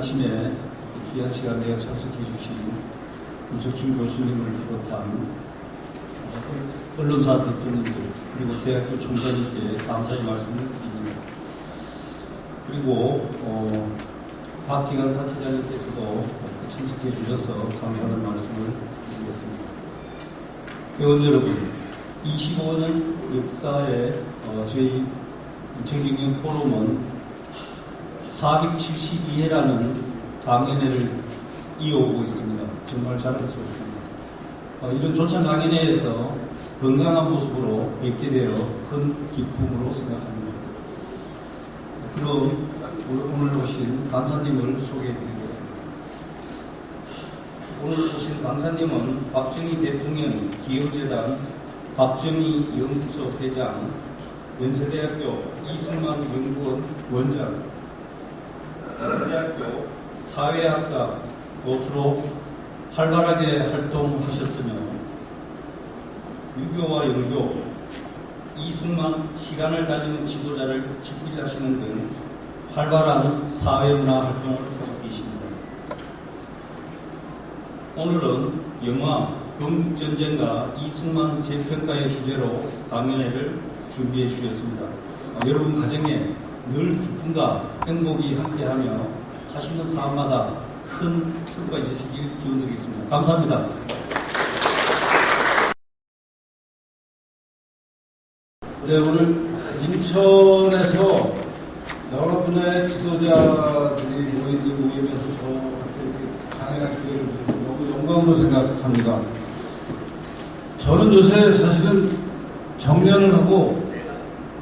아침에 귀한 시간에 참석해 주신 윤석준 교수님을 비롯한 언론사 대표님들 그리고 대학교 총장님께 감사의 말씀을 드립니다. 그리고 각 기관 단체장님께서도 참석해 주셔서 감사하는 말씀을 드리겠습니다. 회원 여러분, 25년 역사에 저희 정경영 포럼은 472회라는 강연회를 이어오고 있습니다. 정말 자랑스럽습니다. 이런 조찬 강연회에서 건강한 모습으로 뵙게 되어 큰 기쁨으로 생각합니다. 그럼 오늘 오신 강사님을 소개해드리겠습니다. 오늘 오신 강사님은 박정희 대통령 기여재단 박정희 연구소 회장, 연세대학교 이승만 연구원 원장, 연세대학교 사회학과 교수로 활발하게 활동하셨으며 유교와 영교, 이승만 시간을 달리는 지도자를 집필하시는 등 활발한 사회문화 활동을 하고 계십니다. 오늘은 영화 건국전쟁과 이승만 재평가의 주제로 강연회를 준비해 주셨습니다. 여러분 가정에 늘 기쁨과 행복이 함께하며 하시는 사업마다 큰 성과가 있으시길 기원드리겠습니다. 감사합니다. 네, 오늘 인천에서 여러 분야의 지도자들이 모이면서 저한테 강연을 주게 돼서 너무 영광으로 생각합니다. 저는 요새 사실은 정년을 하고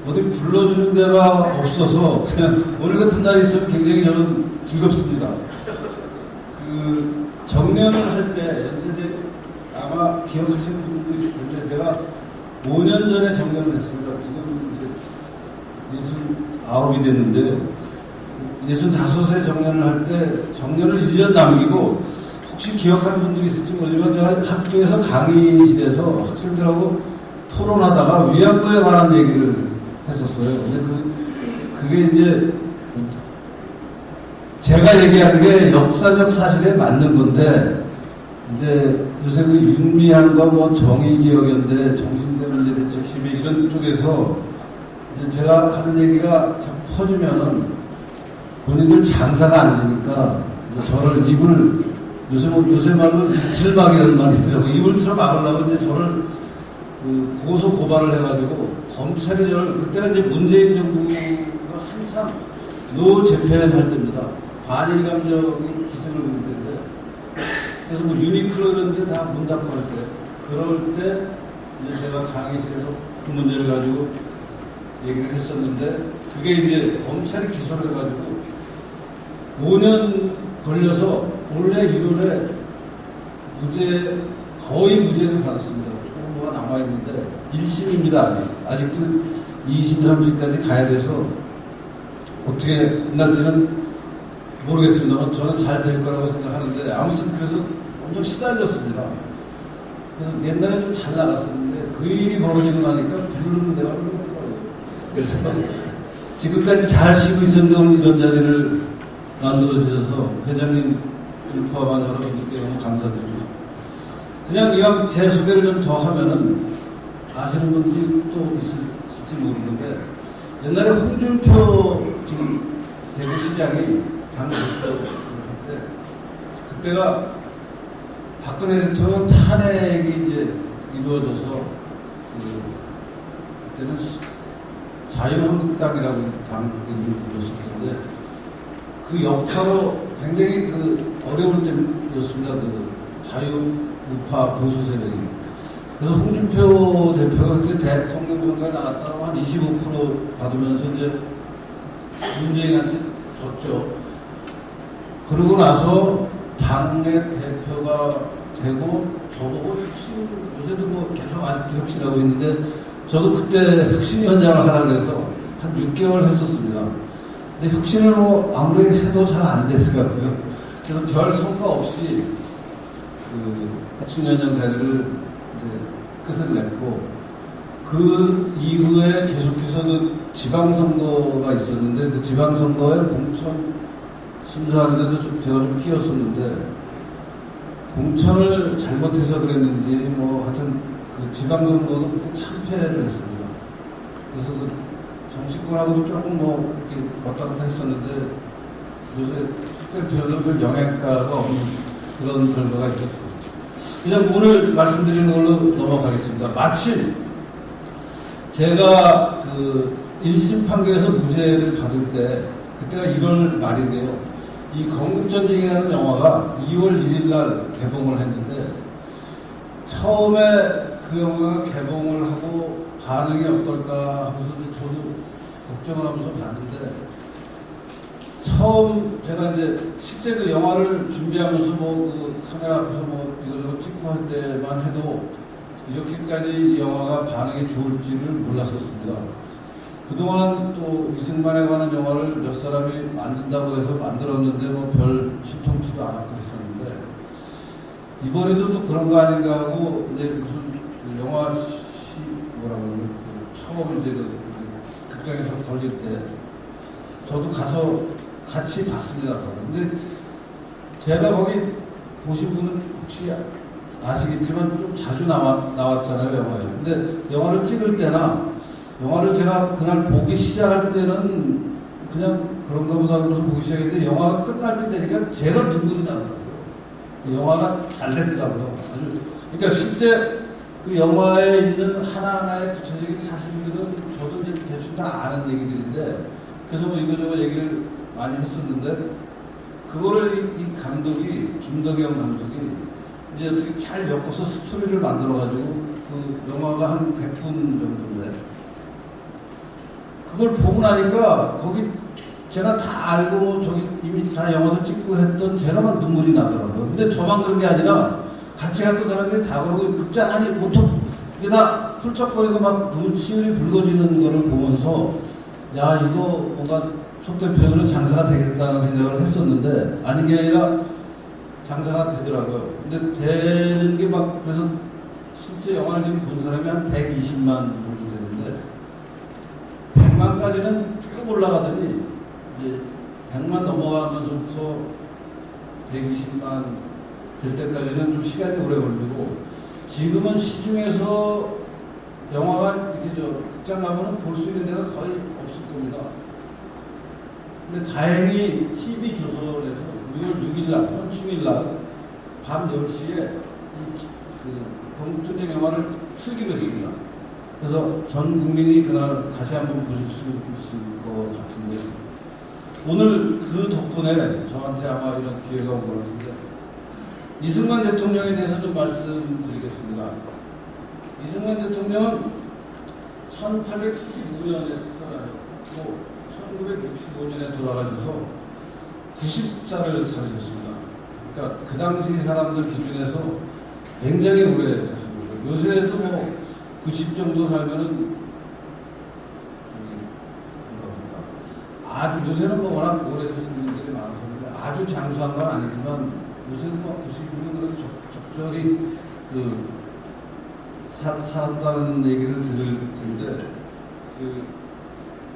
어디 불러주는 데가 없어서 그냥 오늘 같은 날이 있으면 굉장히 저는 즐겁습니다. 그 정년을 할 때 연세대 아마 기억하시는 분도 있을 텐데 제가 5년 전에 정년을 했습니다. 지금 이제 69이 됐는데 65세 정년을 할 때 정년을 1년 남기고 혹시 기억하는 분들이 있을지 모르지만 제가 학교에서 강의실에서 학생들하고 토론하다가 위안부에 관한 얘기를 했었어요. 근데 그게 이제 제가 얘기하는 게 역사적 사실에 맞는 건데 이제 요새 그 윤미향과 뭐 정의기억연대, 정신대 문제 대책 협의 이런 쪽에서 이제 제가 하는 얘기가 자꾸 퍼지면은 본인들 장사가 안 되니까 이제 저를 입을 요새 말로 입틀막이라는 말이 있더라고요. 입을 틀어 막으려고 이제 저를 그 고소 고발을 해가지고 검찰이 저를 그때는 이제 문재인 정부가 한참 노재팬 할 때입니다. 반일 감정이 기승을 부릴 때인데 그래서 뭐 유니클로 이런 데 다 문 닫고 할 때 그럴 때 이제 제가 강의실에서 그 문제를 가지고 얘기를 했었는데 그게 이제 검찰이 기소를 해가지고 5년 걸려서 올해 1월에 거의 무죄를 받았습니다. 조금 뭐가 남아있는데 1심입니다. 아직도 2심, 3심까지 가야 돼서 어떻게 끝날지는 모르겠습니다만 저는 잘 될 거라고 생각하는데 아무튼 그래서 엄청 시달렸습니다. 그래서 옛날에 좀 잘 나갔었는데 그 일이 벌어지고 나니까 부르는 데가 없더라고요. 그래서 지금까지 잘 쉬고 있었는데 오늘 이런 자리를 만들어주셔서 회장님 포함한 여러분들께 너무 감사드립니다. 그냥 이왕 제 소개를 좀 더 하면은 아시는 분들이 또 있을지 모르는데 옛날에 홍준표 지금 대구시장이 당대표 때 그때가 박근혜 대통령 탄핵이 이제 이루어져서 그때는 자유한국당이라고 당 이름을 불렀을 텐데 그 역사로 굉장히 그 어려울 때였습니다. 그 자유우파 보수 세력이. 그래서 홍준표 대표가 그때 대통령 선거에 나갔다고 한 25% 받으면서 이제 문재인한테 졌죠. 그러고 나서 당의 대표가 되고 저보고 혁신, 요새도 뭐 계속 아직도 혁신하고 있는데 저도 그때 혁신 현장을 하라고 해서 한 6개월 했었습니다. 근데 혁신을 뭐 아무리 해도 잘 안 되더라고요. 그래서 별 성과 없이 그 혁신 현장 자리를 끝을 냈고 그 이후에 계속해서 그 지방선거가 있었는데 그 지방선거에 공천 심사하는데도 제가 좀 끼었었는데 공천을 잘못해서 그랬는지 뭐 하여튼 그 지방선거도 그때 참패를 했습니다. 그래서 그 정치권하고도 조금 뭐 이렇게 왔다 갔다 했었는데 요새 투표표는 별 영향가가 없는 그런 결과가 있었습니다. 그냥 오늘 말씀드리는 걸로 넘어가겠습니다. 마침 제가 그 1심 판결에서 무죄를 받을 때 그때가 1월 말인데요. 이 건국전쟁이라는 영화가 2월 1일 날 개봉을 했는데 처음에 그 영화가 개봉을 하고 반응이 어떨까 하면서 저도 걱정을 하면서 봤는데 처음 제가 이제 실제 그 영화를 준비하면서 뭐 그 카메라 앞에서 뭐 이거저거 찍고 할 때만 해도 이렇게까지 영화가 반응이 좋을지를 몰랐었습니다. 그동안 또 이승만에 관한 영화를 몇 사람이 만든다고 해서 만들었는데 뭐 별 신통치도 않았고 했었는데 이번에도 또 그런 거 아닌가 하고 이제 무슨 그 영화 뭐라고 그러냐 처음 이제 그 극장에서 걸릴 때 저도 가서 같이 봤습니다. 근데 제가 거기 보신 분은 혹시 아시겠지만 좀 자주 나왔잖아요, 영화에. 근데 영화를 찍을 때나 영화를 제가 그날 보기 시작할 때는 그냥 그런가 보다 하면서 보기 시작했는데 영화가 끝날 때 되니까 제가 눈물이 나더라고요. 그 영화가 잘 됐더라고요. 아주, 그러니까 실제 그 영화에 있는 하나하나의 구체적인 사실들은 저도 이제 대충 다 아는 얘기들인데 그래서 뭐 이거저거 얘기를 많이 했었는데 그거를 이 감독이 김덕영 감독이 이제 어떻게 잘 엮어서 스토리를 만들어가지고 그 영화가 한 100분 정도인데 그걸 보고 나니까 거기 제가 다 알고 뭐 저기 이미 다 영화도 찍고 했던 제가 막 눈물이 나더라고요. 근데 저만 그런 게 아니라 같이 갔던 사람들이 다 그러고 극장 안이 보통 이게 다 훌쩍거리고 막 눈시울이 붉어지는 거를 보면서 야 이거 뭔가 속대표현으로 장사가 되겠다는 생각을 했었는데 아닌 게 아니라 장사가 되더라고요. 근데 되는 게 막 그래서 실제 영화를 지금 본 사람이 한 120만 정도 되는데 100만까지는 쭉 올라가더니 이제 100만 넘어가면서부터 120만 될 때까지는 좀 시간이 오래 걸리고 지금은 시중에서 영화가 이렇게 저 극장 가면은 볼 수 있는 데가 거의 없을 겁니다. 근데 다행히 TV조선에서 6월 6일 날, 현충일 날, 밤 10시에 건국전쟁 영화를 틀기로 했습니다. 그래서 전 국민이 그날 다시 한번 보실 수 있을 것 같은데, 오늘 그 덕분에 저한테 아마 이런 기회가 온 것 같은데, 이승만 대통령에 대해서 좀 말씀드리겠습니다. 이승만 대통령은 1875년에 태어나셨고, 1965년에 돌아가셔서 90살을 살으셨습니다. 그러니까 그 당시 사람들 기준에서 굉장히 오래 사신 거죠. 요새도 뭐 90 정도 살면은 아주 요새는 뭐 워낙 오래 사신 분들이 많아서 아주 장수한 건 아니지만 요새는 뭐 90이면 적절히 그 산다는 얘기를 들을 텐데 그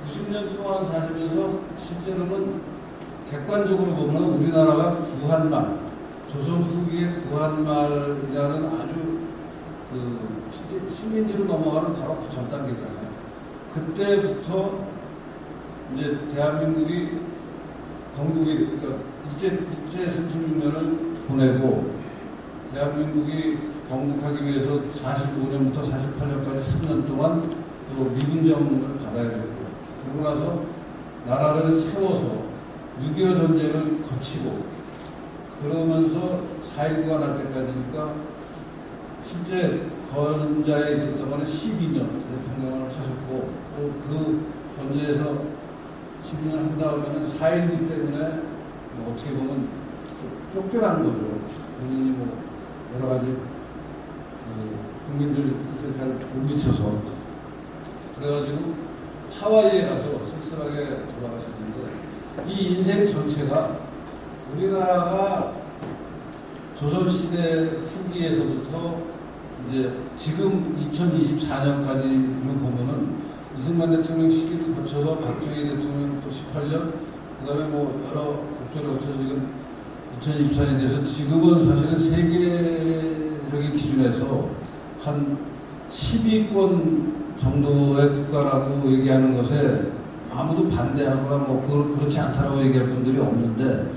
90년 동안 사시면서 실제로는 객관적으로 보면 우리나라가 구한말, 조선 후기의 구한말이라는 아주 그 식민지로 넘어가는 바로 그 전 단계잖아요. 그때부터 이제 대한민국이 건국이 그러니까 일제 36년을 보내고 대한민국이 건국하기 위해서 45년부터 48년까지 3년 동안 또 미군정을 받아야 되고 그러고 나서 나라를 세워서 6.25 전쟁을 거치고 그러면서 4.19가 날 때까지니까 실제 건자에 있었던 거는 12년 대통령을 하셨고 또 그 건재에서 12년 한 다음에는 4.19 때문에 뭐 어떻게 보면 쫓겨난 거죠. 본인이 뭐 여러 가지 국민들 뜻을 잘 못 미쳐서 그래가지고 하와이에 가서 쓸쓸하게 돌아가셨는데 이 인생 전체가 우리나라가 조선시대 후기에서부터 이제 지금 2024년까지로 보면은 이승만 대통령 시기를 거쳐서 박정희 대통령 또 18년 그 다음에 뭐 여러 국조를 거쳐서 지금 2024년에 대해서 지금은 사실은 세계적인 기준에서 한 10위권 정도의 국가라고 얘기하는 것에 아무도 반대하거나 뭐 그렇지 않다라고 얘기할 분들이 없는데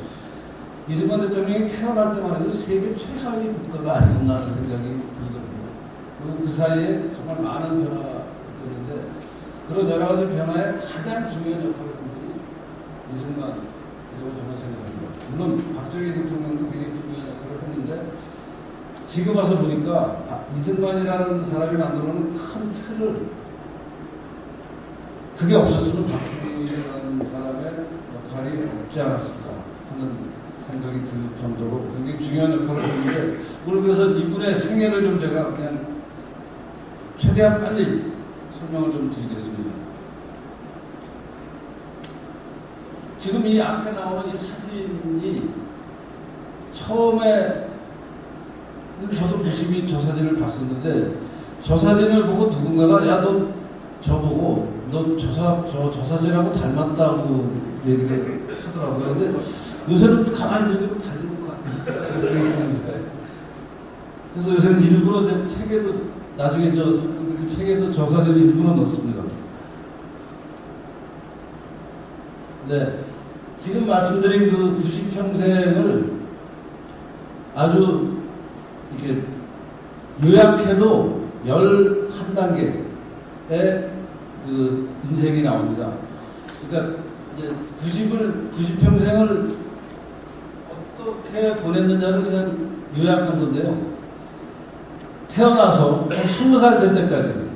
이승만 대통령이 태어날 때만 해도 세계 최하위 국가가 아니었나 하는 생각이 들거든요. 그리고 그 사이에 정말 많은 변화가 있었는데 그런 여러 가지 변화에 가장 중요한 역할을 한 분이 이승만이라고 저는 생각합니다. 물론 박정희 대통령도 굉장히 중요한 역할을 했는데 지금 와서 보니까 이승만이라는 사람이 만들어놓은 큰 틀을 그게 없었으면 박정희라는 사람의 역할이 없지 않았을까 하는 생각이 들 정도로 굉장히 중요한 역할을 했는데 오늘 그래서 이분의 생애를 좀 제가 그냥 최대한 빨리 설명을 좀 드리겠습니다. 지금 이 앞에 나오는 이 사진이 처음에 저도 무심히 저 사진을 봤었는데 저 사진을 보고 누군가가 야 너 저보고 너 저 사진하고 닮았다고 얘기를 하더라고요. 근데 요새는 가만히 보면 닮은 것 같아요. 그래서 요새는 일부러 제 책에도 나중에 그 책에도 저 사진을 일부러 넣습니다. 네, 지금 말씀드린 그 90평생을 아주 이렇게 요약해도 11단계의 그 인생이 나옵니다. 그러니까 이제 90평생을 어떻게 보냈느냐를 그냥 요약한 건데요. 태어나서 20살 될 때까지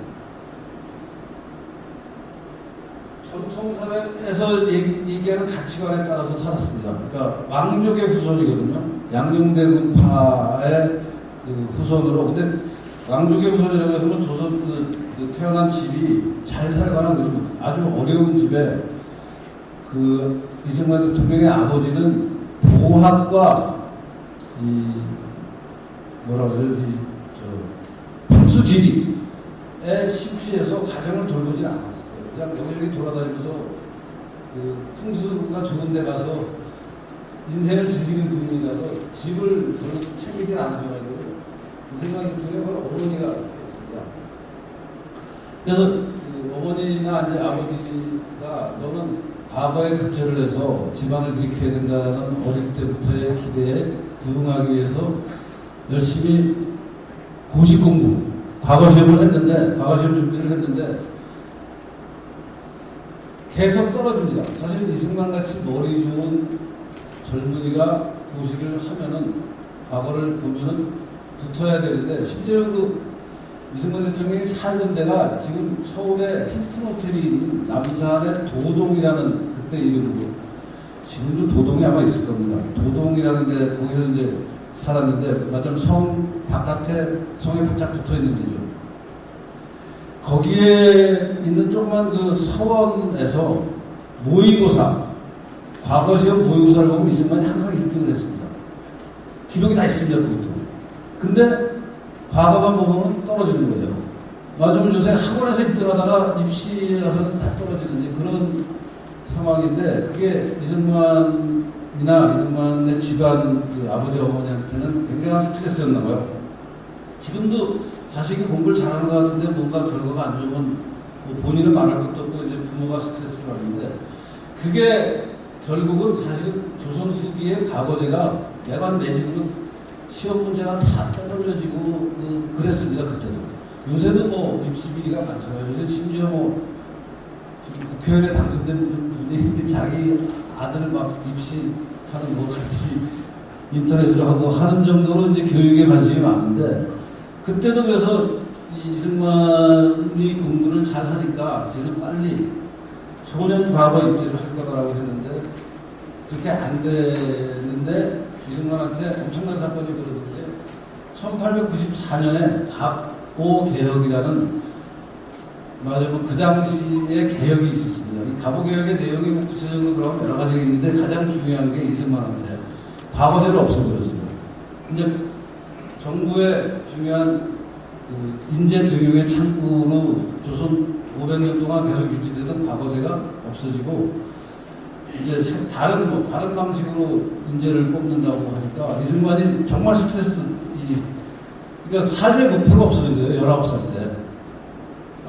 전통사회에서 얘기하는 가치관에 따라서 살았습니다. 그러니까 왕족의 후손이거든요. 양녕대군파의 그 후손으로. 근데 왕족의 후손이라고 해서 조선 그 태어난 집이 잘 살거나 그러지 아주 어려운 집에 그 이승만 대통령의 아버지는 보학과 이 뭐라 그러죠? 풍수지리에 심취해서 가정을 돌보진 않았어요. 그냥 여기저기 돌아다니면서 그 풍수가 좋은 데 가서 인생을 즐기는 분이라서 집을 별로 챙기진 않으셔가지고 이승만 대통령은 어머니가 있었습니다. 그래서 그 어머니나 이제 아버지가 너는 과거에 급제를 해서 집안을 지켜야 된다는 어릴 때부터의 기대에 부응하기 위해서 열심히 고시 공부, 과거 시험 준비를 했는데 계속 떨어집니다. 사실 이승만 같이 머리 좋은 젊은이가 고시를 하면은 과거를 보면은 붙어야 되는데 실제로 그 이승만 대통령이 살던 데가 지금 서울에 힐튼 호텔이 있는 남산의 도동이라는 그때 이름으로 지금도 도동이 아마 있을 겁니다. 도동이라는 데 거기서 이제 살았는데 마침 성 바깥에 성에 바짝 붙어 있는 데죠. 거기에 있는 조그만 그 서원에서 모의고사 과거 시험 모의고사를 보면 이승만이 항상 1등을 했습니다. 기록이 다 있습니다. 그것도. 근데 과거만 보면 떨어지는 거예요. 맞으면 요새 학원에서 1등 하다가 입시에 가서는 다 떨어지는 그런 상황인데 그게 이승만의 집안 그 아버지 어머니한테는 굉장한 스트레스였나 봐요. 지금도 자식이 공부를 잘하는 것 같은데 뭔가 결과가 안 좋으면 뭐 본인은 말할 것도 없고 이제 부모가 스트레스를 받는데 그게 결국은 사실은 조선 후기의 과거제가 매번 내지고는 시험 문제가 다 떠돌려지고 그랬습니다. 그때도. 요새도 뭐 입시 비리가 많잖아요. 요새 심지어 뭐 지금 국회의원에 당선된 분이 자기 아들 막 입시하는 거 같이 인터넷으로 하고 하는 정도로 이제 교육에 관심이 많은데 그때도 그래서 이승만이 공부를 잘 하니까 쟤는 빨리 소년 과거 입제를 할 거라고 했는데 그렇게 안 되는데 이승만한테 엄청난 사건이 벌어졌는데 1894년에 갑오 개혁이라는 그 당시에 개혁이 있었습니다. 이 갑오 개혁의 내용이 뭐 구체적으로 그러면 여러 가지가 있는데 가장 중요한 게 이승만한테 과거제를 없애버렸습니다. 이제 정부의 중요한 그 인재 등용의 창구로 조선 500년 동안 계속 유지되던 과거제가 없어지고 이제 다른 방식으로 인재를 뽑는다고 하니까 이승만이 정말 그러니까 삶의 목표가 없어진 거예요. 19살 때.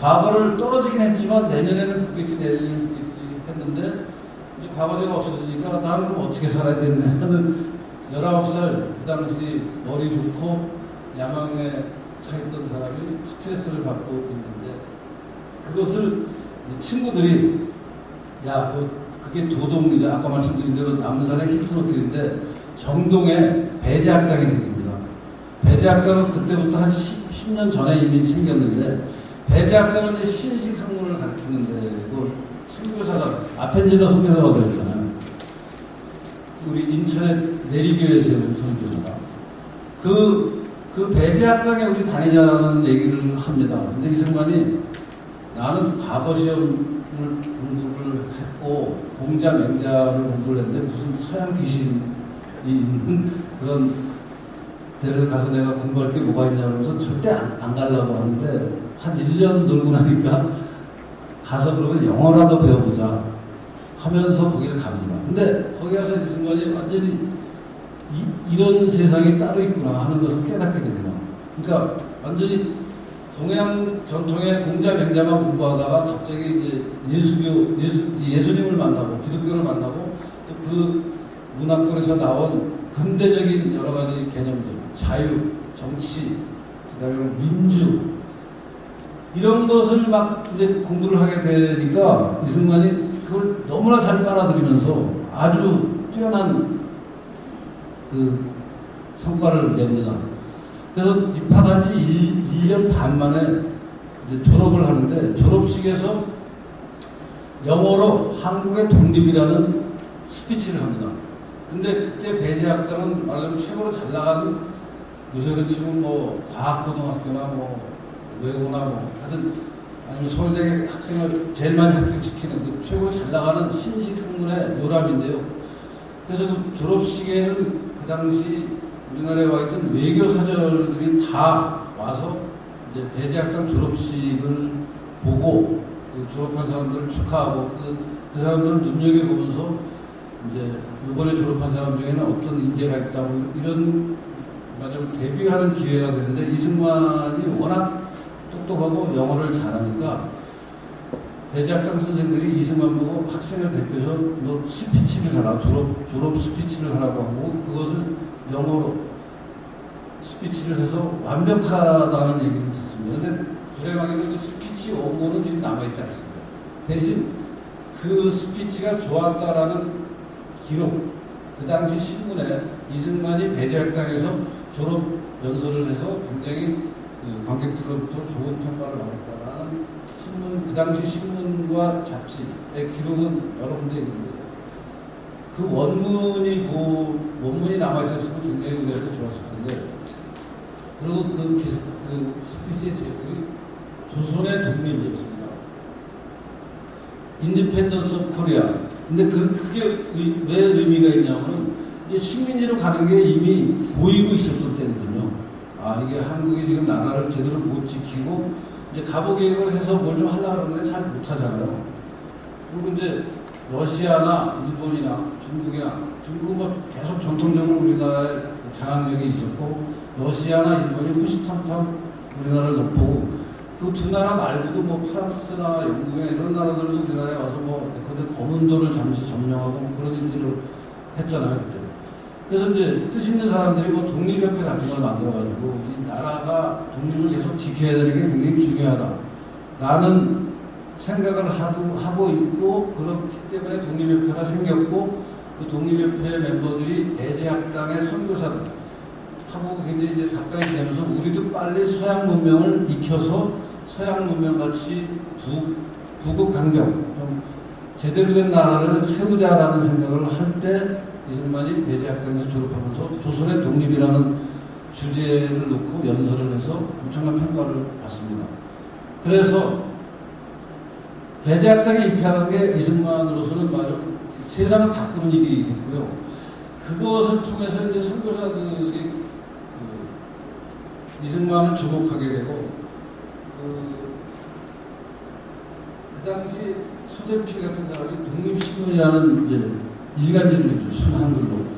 과거를 떨어지긴 했지만 내년에는 붙겠지 했는데 이제 과거제가 없어지니까 나는 그럼 어떻게 살아야 되냐 하는 19살 그 당시 머리 좋고 야망에 차있던 사람이 스트레스를 받고 있는데 그것을 친구들이 야 그게 도동이죠. 아까 말씀드린 대로 남산의 힐트호텔인데 정동에 배제학당이 생깁니다. 배제학당은 그때부터 한 10년 전에 이미 생겼는데 배제학당은 이제 신식 학문을 가르치는데 그 선교사가 아펜젤러 선교사가 되었잖아요. 우리 인천의 내리교회 세운 선교사가 그 배제학당에 우리 다니자라는 얘기를 합니다. 근데 이승만이 나는 과거 시험을 공부를 했고 공자 맹자를 공부를 했는데 무슨 서양 귀신이 있는 그런 데를 가서 내가 공부할 게 뭐가 있냐고 해서 절대 안 가려고 하는데 한 1년 놀고 나니까 가서 그러면 영어라도 배워보자 하면서 거기를 갑니다. 근데 거기 가서 이승만이 완전히 이런 세상이 따로 있구나 하는 것을 깨닫게 됩니다. 그러니까 완전히 동양 전통의 공자 맹자만 공부하다가 갑자기 이제 예수님을 만나고 기독교를 만나고 또 그 문화권에서 나온 근대적인 여러 가지 개념들, 자유, 정치, 그다음에 민주 이런 것을 막 이제 공부를 하게 되니까 이승만이 그걸 너무나 잘 빨아들이면서 아주 뛰어난 그 성과를 냅니다. 그래서 입학한 지 1년 반 만에 이제 졸업을 하는데 졸업식에서 영어로 한국의 독립이라는 스피치를 합니다. 근데 그때 배제학당은 말하자면 최고로 잘 나가는 요새로 치면 뭐 과학고등학교나 뭐 외고나 뭐 하여튼 아니면 서울대 학생을 제일 많이 합격시키는 최고로 잘 나가는 신식 학문의 요람인데요. 그래서 그 졸업식에는 그 당시 우리나라에 와 있던 외교 사절들이 다 와서 이제 배제학당 졸업식을 보고 그 졸업한 사람들을 축하하고 그 사람들을 눈여겨보면서 이제 이번에 졸업한 사람 중에는 어떤 인재가 있다고 이런 좀 데뷔하는 기회가 되는데 이승만이 워낙 똑똑하고 영어를 잘하니까 배제학당 선생들이 이승만 보고 학생을 대표해서 너 스피치를 하라 졸업 스피치를 하라고 하고 그것을 영어로 스피치를 해서 완벽하다는 얘기를 듣습니다. 근데 불행하게도 그 스피치 원고는 지금 남아있지 않습니다. 대신 그 스피치가 좋았다라는 기록, 그 당시 신문에 이승만이 배제학당에서 졸업 연설을 해서 굉장히 그 관객들로부터 좋은 평가를 받았다라는 신문, 그 당시 신문과 잡지의 기록은 여러 군데 있는데 그 원문이 남아있었으면 굉장히 우리한테 좋았을 텐데 그리고 그 스피치의 제목이 조선의 독립이었습니다. 인디펜던스 오브 코리아. 근데 그게 왜 의미가 있냐면 이제 식민지로 가는 게 이미 보이고 있었을 때거든요. 아 이게 한국이 지금 나라를 제대로 못 지키고 이제 가보 계획을 해서 뭘 좀 하려고 하는데 잘 못하잖아요. 그리고 이제 러시아나 일본이나 중국은 뭐 계속 전통적으로 우리나라에 장악력이 있었고 러시아나 일본이 후시탐탐 우리나라를 높고 그 두 나라 말고도 뭐 프랑스나 영국이나 이런 나라들도 우리나라에 와서 뭐 근데 검은도를 잠시 점령하고 그런 일들을 했잖아요. 그때. 그래서 이제 뜻 있는 사람들이 뭐 독립협회 같은 걸 만들어가지고 이 나라가 독립을 계속 지켜야 되는 게 굉장히 중요하다라는 생각을 하고 있고 그렇기 때문에 독립협회가 생겼고 그 독립협회 멤버들이 배제학당의 선교사들 하고 굉장히 이제 가까이 지내면서 우리도 빨리 서양 문명을 익혀서 서양 문명 같이 부국 강병 좀 제대로 된 나라를 세우자라는 생각을 할 때 이승만이 배제학당에서 졸업하면서 조선의 독립이라는 주제를 놓고 연설을 해서 엄청난 평가를 받습니다. 그래서 배제학당에 입학한 게 이승만으로서는 아주 세상을 바꾸는 일이 됐고요. 그것을 통해서 이제 선교사들이 이승만을 주목하게 되고 그 당시 서재필 같은 사람이 독립신문이라는 이제 일간지를 순한글로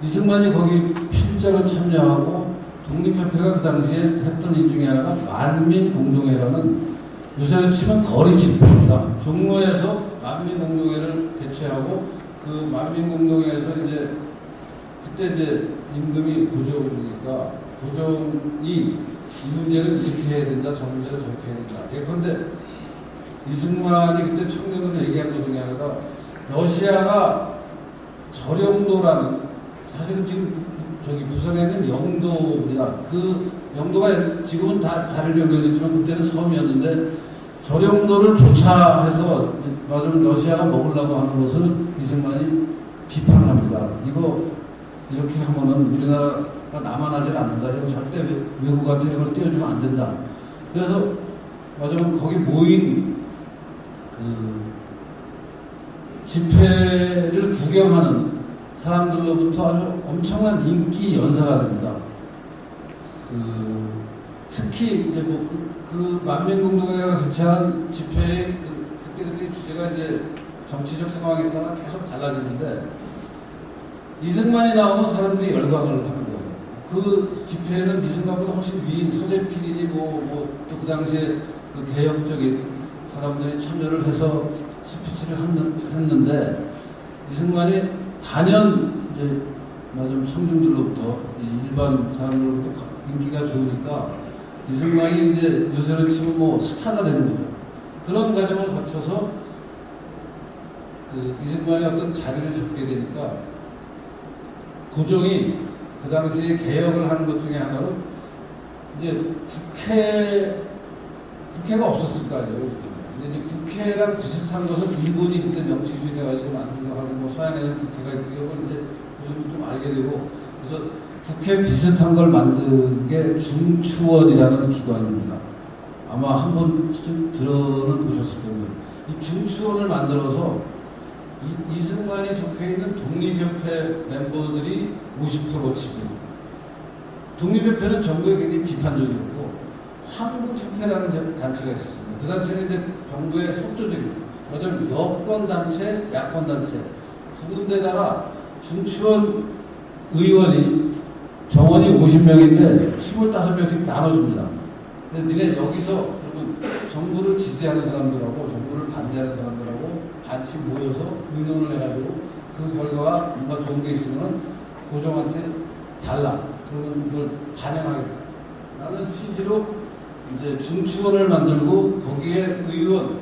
이승만이 거기 필자로 참여하고 독립협회가 그 당시에 했던 일 중에 하나가 만민공동회라는 요새 치면 거리 집회입니다. 종로에서 만민공동회를 개최하고 그 만민공동회에서 이제 그때 이제 임금이 고종이니까 고종이 이 문제를 이렇게 해야 된다, 저 문제를 저렇게 해야 된다. 예컨대 이승만이 그때 청년으로 얘기한 것 중에 하나가 러시아가 저령도라는 사실은 지금 저기 부산에 있는 영도입니다. 그 영도가 지금은 다 다른 연결됐지만 그때는 섬이었는데 저령도를 조차해서 맞으면 러시아가 먹으려고 하는 것을 이승만이 비판을 합니다. 이거 이렇게 하면은 우리나라가 남아나질 않는다. 이거 절대 외국한테 이걸 띄워주면 안 된다. 그래서 맞으면 거기 모인 그 집회를 구경하는 사람들로부터 아주 엄청난 인기 연사가 됩니다. 특히 이제 뭐 그 만민공동회가 개최한 집회의 그때 주제가 이제 정치적 상황에 따라 계속 달라지는데 이승만이 나오면 사람들이 열광을 하는 거예요. 그 집회에는 이승만보다 훨씬 위인 서재필이니 또 그 당시에 그 개혁적인 사람들이 참여를 해서 스피치를 했는데 이승만이 단연 이제 맞으면 청중들로부터 일반 사람들로부터 인기가 좋으니까 이승만이 이제 요새는 치면 뭐 스타가 되는 거죠. 그런 과정을 거쳐서 그 이승만이 어떤 자리를 잡게 되니까 고종이 그 당시에 개혁을 하는 것 중에 하나는 이제 국회가 없었을 거 아니에요. 근데 이제 국회랑 비슷한 것은 일본이 그때 명치주의해가지고 만든 거 하고 뭐 서양에는 국회가 있고 이걸 이제 요즘 좀 알게 되고 그래서 국회 비슷한 걸 만든 게 중추원이라는 기관입니다. 아마 한 번쯤 들어는 보셨을 거예요. 이 중추원을 만들어서 이승만이 속해 있는 독립협회 멤버들이 50% 지금 독립협회는 정부에 굉장히 비판적이었고 한국협회라는 단체가 있었습니다. 그 단체는 이제 정부의 속조적이고 어쩌면 여권단체, 야권단체 두 군데다가 중추원 의원이 정원이 50명인데 25명씩 나눠줍니다. 근데 니네 여기서 그러면 정부를 지지하는 사람들하고 정부를 반대하는 사람들하고 같이 모여서 의논을 해가지고 그 결과가 뭔가 좋은 게 있으면 고종한테 달라. 그러면 이걸 반영하겠다. 라는 취지로 이제 중추원을 만들고 거기에 의원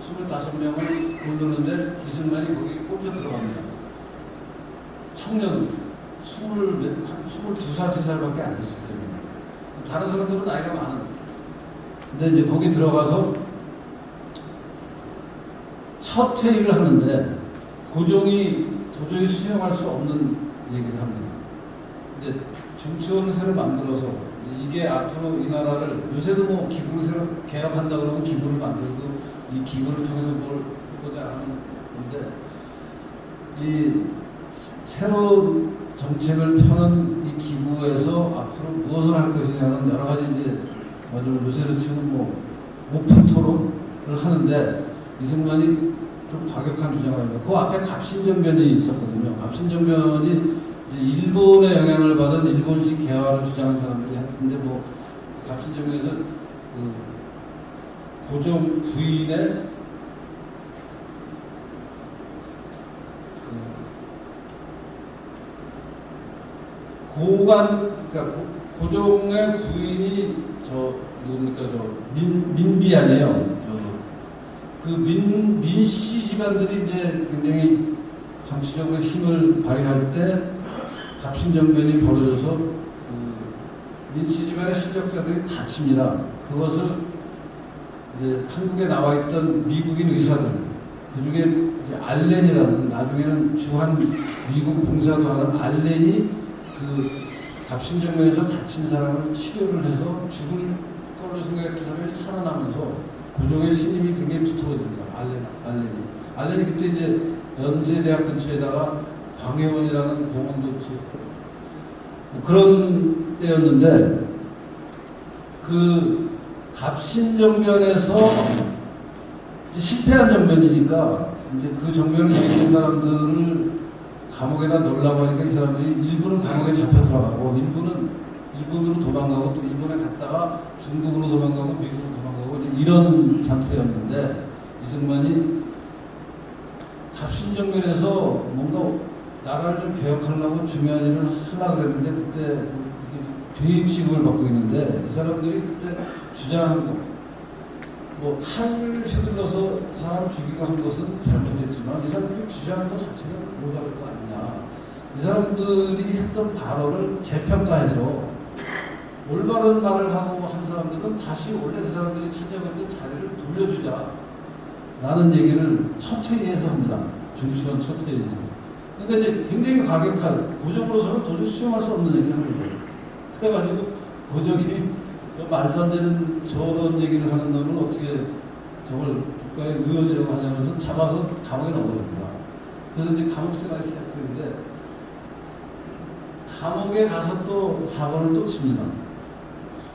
25명을 고르는데 이승만이 거기에 꼽혀 들어갑니다. 청년 22살, 3살밖에 안 됐을 때입니다. 다른 사람들은 나이가 많은. 근데 이제 거기 들어가서 첫 회의를 하는데 고종이 도저히 수용할 수 없는 얘기를 합니다. 이제 중추원을 새로 만들어서 이게 앞으로 이 나라를 요새도 뭐 기구를 새로 개혁한다 그러면 기구를 만들고 이 기구를 통해서 뭘 해보자 하는 건데 이 새로운 정책을 펴는 이 기구에서 앞으로 무엇을 할 것이냐는 여러 가지 이제 요새는 지금 뭐 오픈 토론을 하는데 이승만이 좀 과격한 주장을 합니다. 그 앞에 갑신정변이 있었거든요. 갑신정변이 일본의 영향을 받은 일본식 개화를 주장하는 사람들이 했는데 뭐 갑신정변에서 그 고종 부인의 그러니까 고종의 부인이 누굽니까 민비 아니에요. 그 민씨 집안들이 이제 굉장히 정치적으로 힘을 발휘할 때 갑신정변이 벌어져서 그 민씨 집안의 실력자들이 다칩니다. 그것을 이제 한국에 나와 있던 미국인 의사들 그 중에 이제 알렌이라는 나중에는 주한 미국 공사도 하는 알렌이 그 갑신정변에서 다친 사람을 치료를 해서 죽을 걸로 생각했던 사람이 살아나면서 고종의 신임이 굉장히 두터워집니다. 알렌이 그때 이제 연세대학 근처에다가 광해원이라는 병원도 지었고 뭐 그런 때였는데 그 갑신정변에서 실패한 정변이니까 이제 그 정변을 일으킨 사람들을 감옥에다 넣으려고 하니까 이 사람들이 일부는 감옥에 잡혀 들어가고 일본으로 도망가고 또 일본에 갔다가 중국으로 도망가고 미국으로 도망가고 이제 이런 상태였는데 이승만이 갑신정변에서 뭔가 나라를 좀 개혁하려고 중요한 일을 하려고 그랬는데 그때 죄인 취급을 받고 있는데 이 사람들이 그때 주장한 거 뭐 칼을 휘둘러서 사람 죽이고 한 것은 잘못됐지만 이 사람들이 주장한 것 자체가 못하는 거 아니냐. 이 사람들이 했던 발언을 재평가해서 올바른 말을 하고 한 사람들은 다시 원래 그 사람들이 차지하고 자리를 돌려주자 라는 얘기를 첫 회의에서 합니다. 중추원 첫 회의에서. 그러니까 이제 굉장히 과격한 고정으로서는 도저히 수용할 수 없는 얘기를 하는 거예요. 그래가지고 고정이 저 말도 안 되는 저런 얘기를 하는 놈을 어떻게 저걸 국가의 의원이라고 하냐면서 잡아서 감옥에 넣어버립니다. 그래서 이제 감옥 생활이 시작되는데 감옥에 가서 또 사고를 또 칩니다.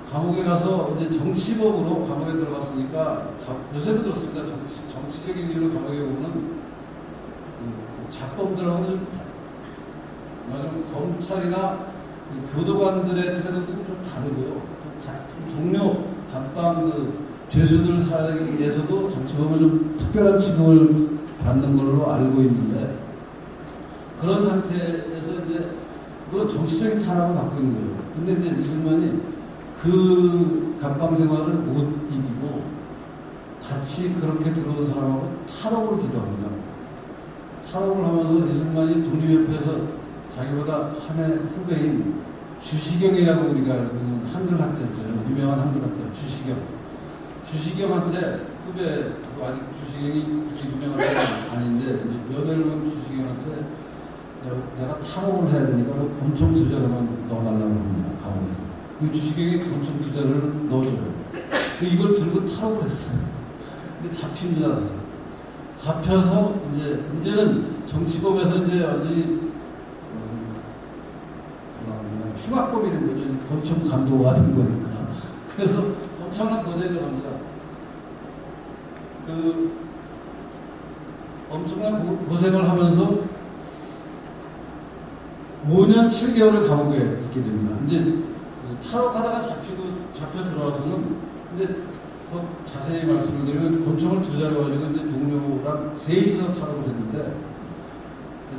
감옥에 가서 이제 정치범으로 감옥에 들어갔으니까 요새도 그렇습니다. 정치적인 이유로 감옥에 오는 작범들하고는 좀 검찰이나 교도관들의 태도도 좀 다르고요. 같은 동료 감방 죄수들 사이에서도 정치범은 좀 특별한 취급을 받는 걸로 알고 있는데 그런 상태에서 이제 물론 정치적인 탄압을 받고 있는 거예요. 근데 이제 이승만이 그 감방 생활을 못 이기고 같이 그렇게 들어온 사람하고 탈옥을 기도합니다. 탈옥을 하면서 이승만이 독립협회에서 자기보다 한 해 후배인 주시경이라고 우리가 알고 있는 한글 학자였잖아요. 유명한 한글 학자 주시경. 주시경한테 후배, 아직 주시경이 그렇게 유명한 사람은 아닌데 연애를 본 주시경한테 내가 탈옥을 해야 되니까 권총 투자로만 넣어달라고 합니다. 감옥에서. 그 주시경이 권총 투자를 넣어줘요. 이걸 들고 탈옥을 했어요. 근데 잡힙니다. 잡혀서 이제는 정치범에서 이제 완전히 흉악범이 된 거죠. 권총 감도가 된 거니까. 그래서 엄청난 고생을 합니다. 엄청난 고생을 하면서 5년 7개월을 감옥에 있게 됩니다. 이제 탈옥하다가 잡혀 들어와서는 근데 더 자세히 말씀을 드리면 권총을 두 자루 가지고 이제 동료랑 셋이서 탈옥을 했는데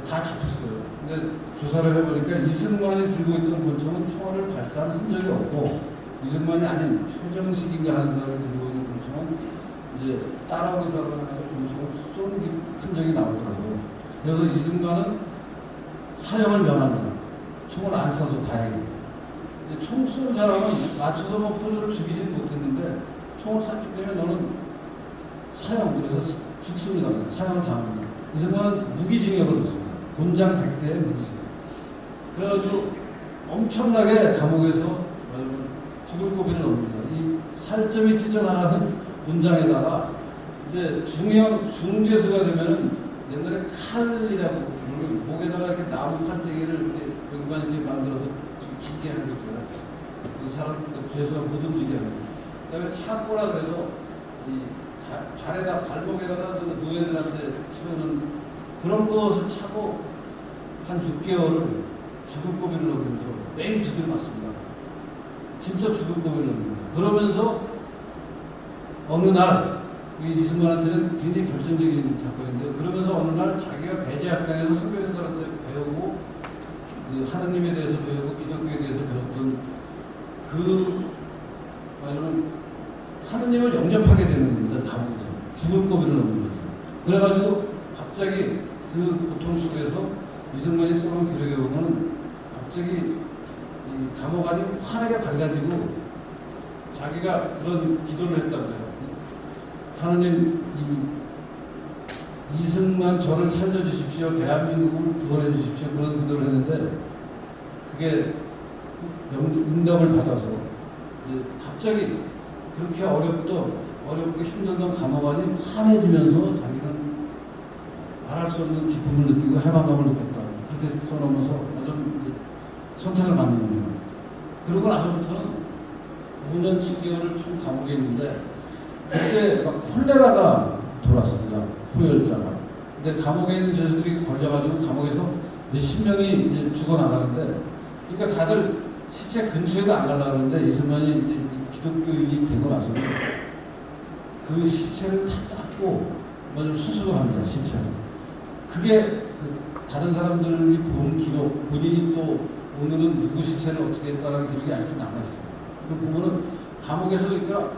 다 잡혔어요. 근데 조사를 해보니까 이승만이 들고 있던 권총은 총알을 발사한 흔적이 없고 이승만이 아닌 최정식인가 하는 사람이 들고 있는 권총은 이제 따라오는 사람한테 권총을 쏜 흔적이 나오더라고요. 그래서 이승만은 사형을 면합니다. 총을 안 쏴서 다행히. 총 쏜 사람은 맞춰서 뭐 포조를 죽이진 못했는데 총을 쐈기 때문에 너는 사형, 그래서 죽습니다. 사형을 당합니다. 이승만은 무기징역을 받습니다. 곤장 100대의 무기징역. 그래가지고 엄청나게 감옥에서 죽을 고비를 넘깁니다. 이 살점이 찢어나가는 곤장에다가 이제 중재수가 되면은 옛날에 칼이라고 부르는 목에다가 이렇게 나무 판때기를 여기만 이렇게 만들어서 길게 하는 거 있잖아요. 그 사람, 죄수가 못 움직이게 하는 거. 그 다음에 차꼬라 그래서 발목에다가 노예들한테 채우는 그런 것을 차고 한 6개월을 죽을 고비를 넘기면서 매일 두드려 맞습니다. 진짜 죽을 고비를 넘깁니다. 그러면서 어느 날 이승만한테는 굉장히 결정적인 사건인데요. 그러면서 어느 날 자기가 배제학당에서 선교사들한테 배우고 하나님에 대해서 배우고 기독교에 대해서 배웠던 말하자면 하나님을 영접하게 되는 겁니다. 감옥에서 죽을 고비를 넘는 거죠. 그래가지고 갑자기 그 고통 속에서 이승만이 써놓은 기록에 보면 갑자기 이 감옥 안이 환하게 밝아지고 자기가 그런 기도를 했다고 해요. 하나님, 이승만 저를 살려주십시오. 대한민국을 구원해 주십시오. 그런 기도를 했는데 그게 응답을 받아서 갑자기 그렇게 어렵고 힘들던 감옥 안이 환해지면서 자기는 말할 수 없는 기쁨을 느끼고 해방감을 느꼈다. 그렇게 써놓으면서 선택을 받는 겁니다. 그러고 나서부터는 5년 7개월을 총 감옥에 있는데 그때 막 콜레라가 돌았습니다. 후열자가. 근데 감옥에 있는 저들이 걸려가지고 감옥에서 몇십 명이 이제 죽어나가는데, 그러니까 다들 시체 근처에도 안 가려고 하는데 이승만이 이제 기독교인이 되고 나서는 그 시체를 다 닦고 먼저 수습을 합니다. 시체를. 그게 그 다른 사람들이 본 기록, 본인이 또 오늘은 누구 시체를 어떻게 했다라는 기록이 아직도 남아있어요. 그 부분은 감옥에서 그러니까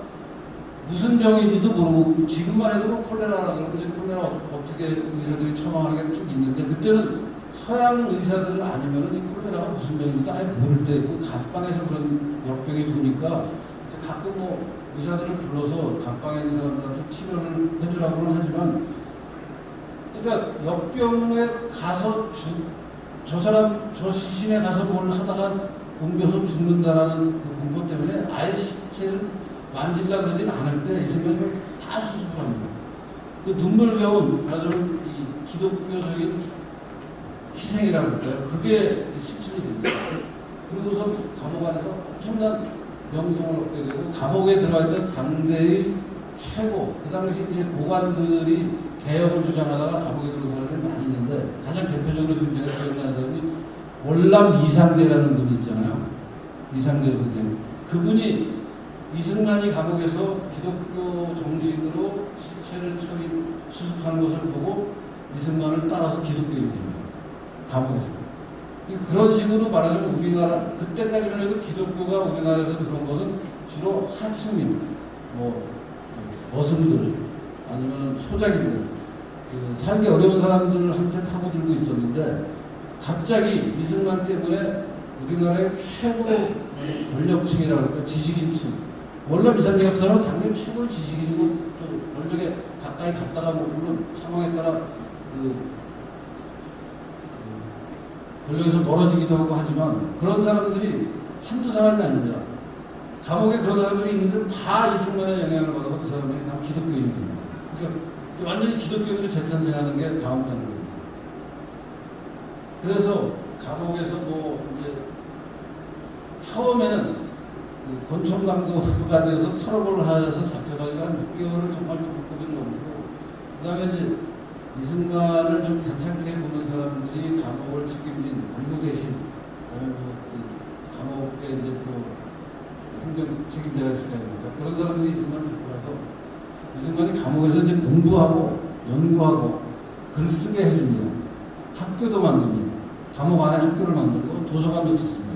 무슨 병인지도 모르고, 지금만 해도 콜레라라고 그러고 이제 콜레라 어떻게 의사들이 처방하는 게 쭉 있는데, 그때는 서양 의사들을 아니면은 이 콜레라가 무슨 병인지도 아예 모를 때고, 감방에서 그런 역병이 도니까 가끔 뭐 의사들을 불러서 감방에 있는 사람들한테 치료를 해주라고는 하지만, 그러니까 역병에 가서 저 사람 저 시신에 가서 뭘 하다가 옮겨서 죽는다라는 그 공포 때문에 아예 시체를 만질라 그러진 않을 때 이 생각이 다 수습을 합니다. 그 눈물겨운 아주 이 기독교적인 희생이라고 할까요? 그게 실천이 됩니다. 그리고서 감옥 안에서 엄청난 명성을 얻게 되고, 감옥에 들어있던 당대의 최고, 그 당시 이제 고관들이 개혁을 주장하다가 감옥에 들어온 사람이 많이 있는데, 가장 대표적으로 지금 제가 기억나는 사람이 월남 이상대라는 분이 있잖아요. 이상대 선생님. 그분이 이승만이 감옥에서 기독교 정신으로 시체를 수습하는 것을 보고 이승만을 따라서 기독교인이 됩니다. 감옥에서. 그런 식으로 말하자면 우리나라, 그때까지만 해도 기독교가 우리나라에서 들어온 것은 주로 하층민, 뭐, 어슴들, 아니면 소작인들, 살기 어려운 사람들한테 파고들고 있었는데, 갑자기 이승만 때문에 우리나라의 최고 권력층이라고 할까, 지식인층, 원래 이상대 역사는 당연히 최고의 지식인이고 또 권력에 가까이 갔다가 뭐 물론 상황에 따라 권력에서 멀어지기도 하고 하지만, 그런 사람들이 한두 사람이 아닙니다. 감옥에 그런 사람들이 있는데 다 이승만의 영향을 받아서 그 사람들이 다 기독교인이 됩니다. 그러니까 완전히 기독교인으로 재탄생하는 게 다음 단계입니다. 그래서 감옥에서 뭐 이제 처음에는 그 권총강도가 돼서 트러블을 하셔서 잡혀가지고 한 6개월을 정말 죽었거든요. 넘기고, 그 다음에 이제 이승만을 좀 괜찮게 보는 사람들이 감옥을 책임진 법무 대신, 그 감옥에 이제 또 행정 책임자가 있을 때니까 그런 사람들이 이승만을 죽고 나서 이승만이 감옥에서 이제 공부하고 연구하고 글 쓰게 해줍니다. 학교도 만듭니다. 감옥 안에 학교를 만들고 도서관도 짓습니다.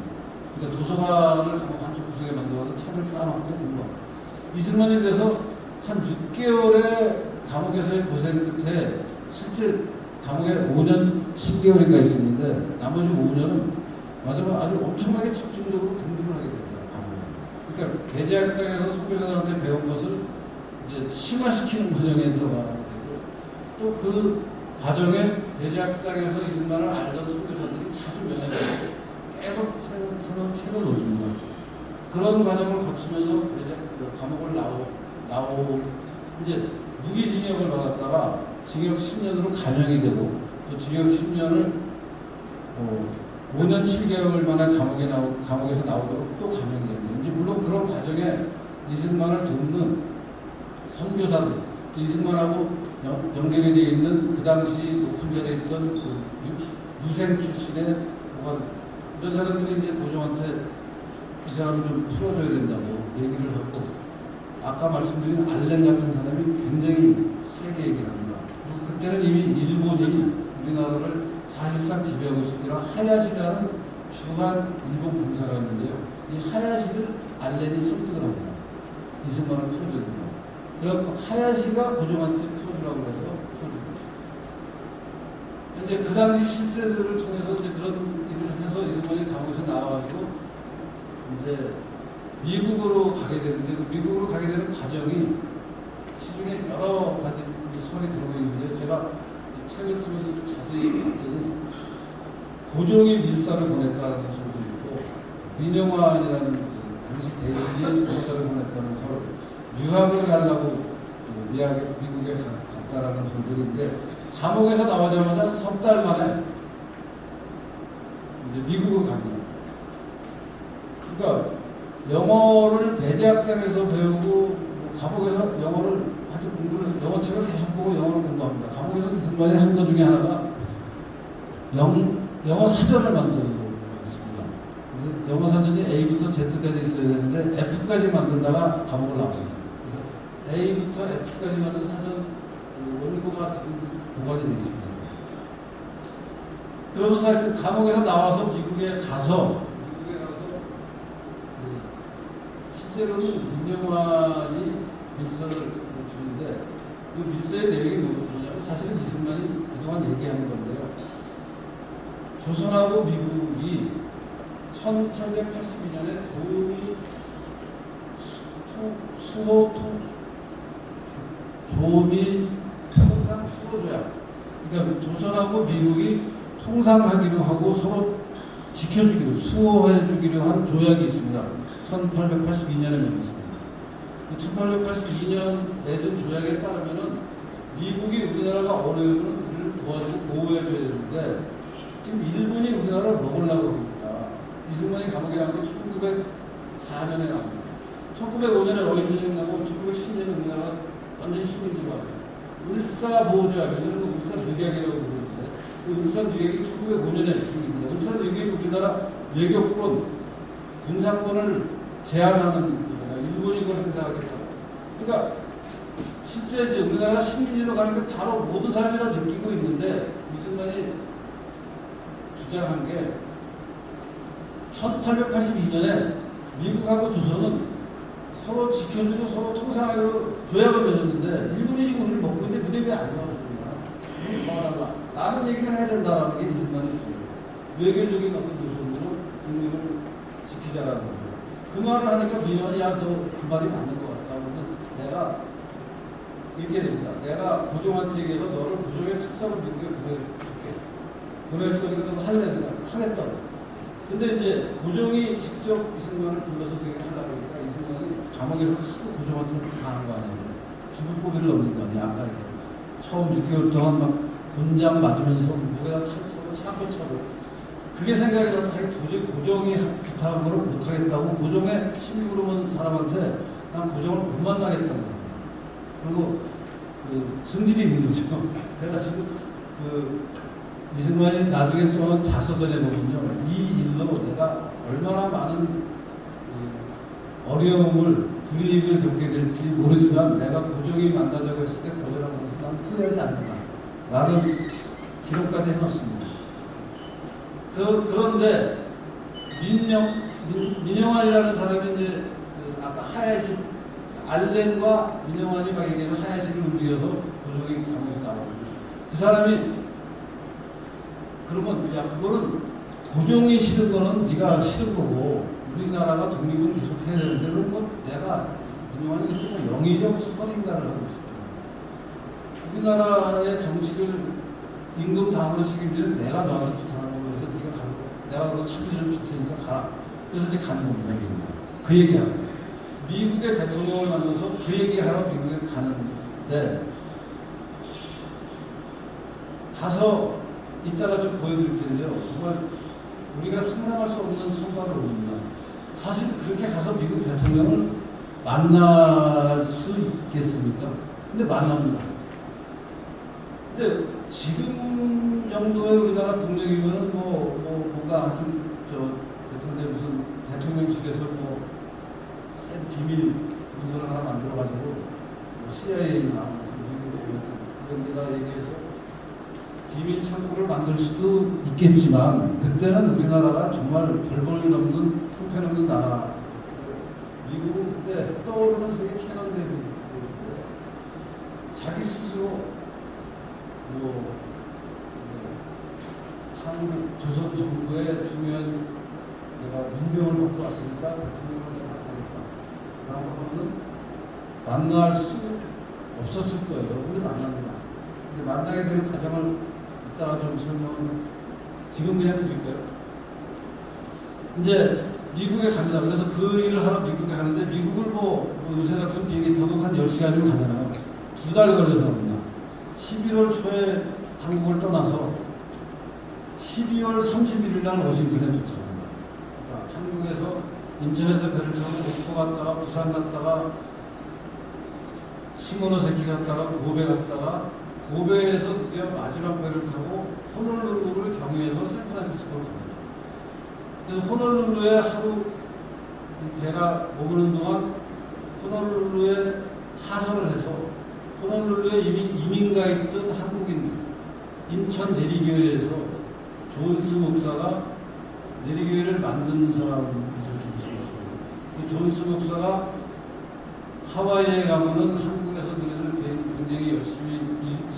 그러니까 도서관을 감옥 한쪽 구석에 만들어서 책을 쌓아놓고 공부하고, 이승만이 그래서 한 6개월의 감옥에서의 고생 끝에 실제 감옥에 5년 10개월인가 있었는데, 나머지 5년은 마지막 아주 엄청나게 집중적으로 공부를 하게 됩니다. 감옥에. 그러니까 대제학당에서 선교사들한테 배운 것을 이제 심화시키는 과정에 들어가게 되고, 또 그 과정에 대제학당에서 이승만을 알던 선교사들이 자주 면회하고 계속 새로운 책을 넣어줍니다. 그런 과정을 거치면서 이제 그 감옥을 나오고 이제 무기징역을 받았다가 징역 10년으로 감형이 되고, 또 징역 10년을 5년 7개월 만에 감옥에서 나오도록 또 감형이 됩니다. 이제 물론 그런 과정에 이승만을 돕는 선교사들, 이승만하고 연결이 되어 있는 그 당시 높은 자리에 있던 그 유생 출신의 이런 사람들이 이제 고종한테 이 사람을 좀 풀어줘야 된다고 얘기를 하고, 아까 말씀드린 알렌 같은 사람이 굉장히 세게 얘기를 합니다. 그때는 이미 일본이 우리나라를 사실상 지배하고 있으니까 하야시라는 주한 일본 공사가 있는데요. 이 하야시를 알렌이 설득을 합니다. 이승만을 풀어줘야 된다. 그래서 하야시가 고종한테 풀어주라고 해서 풀어줍니다. 이제 그 당시 실세들을 통해서 이제 그런 일을 해서 이승만이 감옥에서 나와가지고 이제 미국으로 가게 되는데, 그 미국으로 가게 되는 과정이 시중에 여러 가지 설이 들어오고 있는데, 제가 이 책을 쓰면서 좀 자세히 봤더니 고종이 밀사를 보냈다는 설도 있고, 민영환이라는 당시 대신이 밀사를 보냈다는 설, 유학을 가려고 미국에 갔다라는 설들인데, 감옥에서 나오자마자 석 달 만에 이제 미국으로 갑니다. 그러니까 영어를 배제학당에서 배우고 감옥에서 영어를 아주 공부를 저는 영어책을 계속 보고 영어를 공부합니다. 감옥에서 이승만이 한 것 중에 하나가 영어 사전을 만들고 있습니다. 영어 사전이 A부터 Z까지 있어야 되는데 F까지 만든다가 감옥을 나옵니다. 그래서 A부터 F까지 만든 사전 원고가 지금 보관이 되어 있습니다. 그러면서 하여튼 감옥에서 나와서 미국에 가서 실제로는 민영환이 밀서를 주는데 그 밀서의 내용이 뭐냐면 사실은 이승만이 그동안 얘기하는 건데요. 조선하고 미국이 1882년에 조미 통상 수호조약, 그러니까 조선하고 미국이 통상하기로 하고 서로 지켜주기로 수호해주기로 한 조약이 있습니다. 1882년에 맺었습니다. 1882년 맺은 조약에 따르면은 미국이 우리나라가 어려우면 우리를 도와주고 보호해줘야 되는데 지금 일본이 우리나라를 먹으려고 합니다. 이승만이 감옥에 간 게 1904년에 나옵니다. 1905년에 어린이집 나고 1910년에 우리나라가 완전히 식민지가 울사보호조약에서는 울산늑약이라고 부르는데 그 울산늑약이 1905년에 생깁니다. 울산늑약이 우리나라 외교권, 군사권을 제한하는 거잖아요. 일본이 그걸 행사하겠다. 그러니까 실제 이제 우리나라 식민지로 가는 게 바로 모든 사람이 다 느끼고 있는데 이승만이 주장한 게 1882년에 미국하고 조선은 서로 지켜주고 서로 통상하기로 조약을 맺었는데 일본이 지금 우리를 먹고 있는데 무대 왜 안 나와주는 거야? 라는 얘기를 해야 된다라는 게 이승만의 주장이에요. 외교적인 어떤 요소로 국민을 지키자라는 거죠. 그 말을 하니까 민원이 야, 너 그 말이 맞는 것 같아. 그래서 내가 이렇게 됩니다. 내가 고종한테 얘기해서 너를 고종의 특사로 미국에 보내줄게. 보내줄 거니까 너 할래? 그냥 하겠다고. 근데 이제 고종이 직접 이승만을 불러서 그렇게 하려고 하니까 이승만이 감옥에서 하도 고종한테 당한 거 아니에요. 죽을 고비를 넘는 거 아니야. 아까 이게 처음 6개월 동안 막 군장 맞으면서 목에다 칼 쳐서 차고 쳐고 그게 생각이 나서 자기 도저히 고종이 부탁한 거를 못하겠다고 고종의 신입으로 본 사람한테 난 고종을 못 만나겠다는 거예요. 그리고 그 승질이 있는 거죠. 내가 지금 그 이승만이 나중에 써온 자서전에 보면요. 이 일로 내가 얼마나 많은 그 어려움을 불이익을 겪게 될지 모르지만 내가 고종이 만나자고 했을 때 거절한 것은 난 후회하지 않는다. 라는 기록까지 해놨습니다. 그런데 민영환이라는 사람이 이제 그 아까 하야식 알렌과 민영환이 막 얘기하면 하야식을 움직여서 고종이 감옥에서 나오고 그 사람이 그러면 야 그거는 고종이 싫은 거는 네가 싫은 거고 우리나라가 독립은 계속 해야 되는데 그런 건 내가 민영환이 영의적 선인가를 하고 있었거든요. 우리나라의 정치를 임금 다음으로 책임지는 내가 너한테 부탁하는 거고 그래서 네가 가는 거 내가 너 차비 좀 줄 테니까 가라. 그래서 이제 가는 겁니다. 그 얘기하고 미국의 대통령을 만나서 그 얘기하러 미국에 가는데 가서 이따가 좀 보여드릴 텐데요. 정말 우리가 상상할 수 없는 성과를 올립니다. 사실 그렇게 가서 미국 대통령을 만날 수 있겠습니까? 근데 만납니다. 근데 지금 정도의 우리나라 국내기면은 뭔가 하여튼 예컨대 무슨 대통령 측에서 센 비밀 문서를 하나 만들어가지고 CIA나 그런 데다 얘기해서 비밀 창구를 만들 수도 있겠지만 그때는 우리나라가 정말 별 볼 일 없는 형편없는 나라. 미국은 그때 떠오르는 세계 최강 대국인데 자기 스스로 한국 조선 정부의 중요한 내가 민명을 받고 왔으니까 대통령을 만나겠다. 라고 하면은 만날 수 없었을 거예요. 근데 만납니다. 근데 만나게 되는 과정을 이따가 좀 설명을 지금 그냥 드릴까요? 이제 미국에 갑니다. 그래서 그 일을 하러 미국에 가는데 미국을 요새 같은 비행기 타고 한 10시간이면 가잖아요. 2달 걸려서 갑니다. 11월 초에 한국을 떠나서 12월 31일 날 워싱턴에 도착합니다. 그러니까 한국에서 인천에서 배를 타고 목포 갔다가 부산 갔다가 시모노세키 갔다가 고베 갔다가 고베에서 드디어 마지막 배를 타고 호놀룰루를 경유해서 샌프란시스코로 갑니다. 그래서 호놀룰루에 하루 배가 머무는 동안 호놀룰루에 하선을 해서 호놀룰루에 이미 이민가 있던 한국인들 인천 내리교회에서 존스 목사가 내리교회를 만든 사람이죠. 그 존스 목사가 하와이에 가면은 한국에서 그래도 굉장히 열심히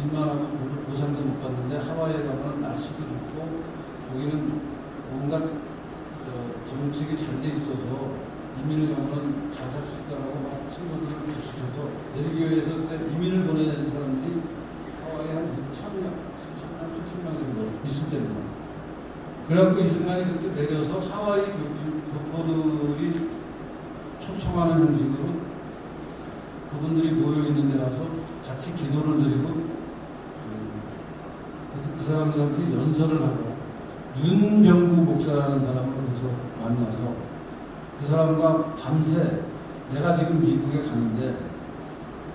일만 하고 보상도 못 받는데 하와이에 가면 날씨도 좋고 거기는 뭔가 정책이 잘 돼 있어서 이민을 가면 잘 살 수 있다라고 막 친구들을 부추겨서 내리교회에서 그때 이민을 보내는 사람들이 하와이에 한 6,000명, 7,000명, 8,000명 정도 있을 때입니다. 그래갖고 이 순간에 그때 내려서 하와이 교포들이 초청하는 형식으로 그분들이 모여있는 데 가서 같이 기도를 드리고 그 사람들한테 연설을 하고 윤병구 목사라는 사람을 그래서 만나서 그 사람과 밤새 내가 지금 미국에 가는데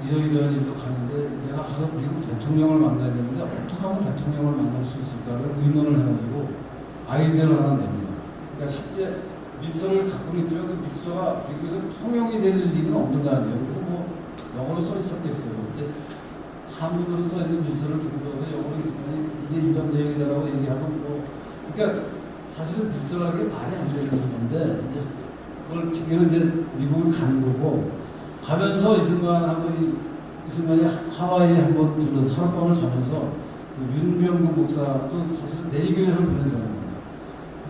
이러이러한 일도 가는데 내가 가서 미국 대통령을 만나야 되는데 어떻게 하면 대통령을 만날 수 있을까를 의논을 해가지고 아이디어를 하나 냅니다. 그러니까 실제 밀서를 갖고 있죠. 그 밀서가 미국에서 통용이 될 리는 없는 거 아니에요. 그리고 뭐 영어로 써 있었겠어요. 근데 한문으로 써 있는 밀서를 들고 와서 영어로 있으면 이게 이런 내용이다라고 얘기하고 뭐 그러니까 사실은 밀서라는 게 말이 안 되는 건데 이제 그걸 핑계로 이제 미국을 가는 거고 가면서 이승만이 하와이에 한번 들어서 하룻밤을 자면서 그 윤병구 목사도 사실 내리교회에서 보낸 사람입니다.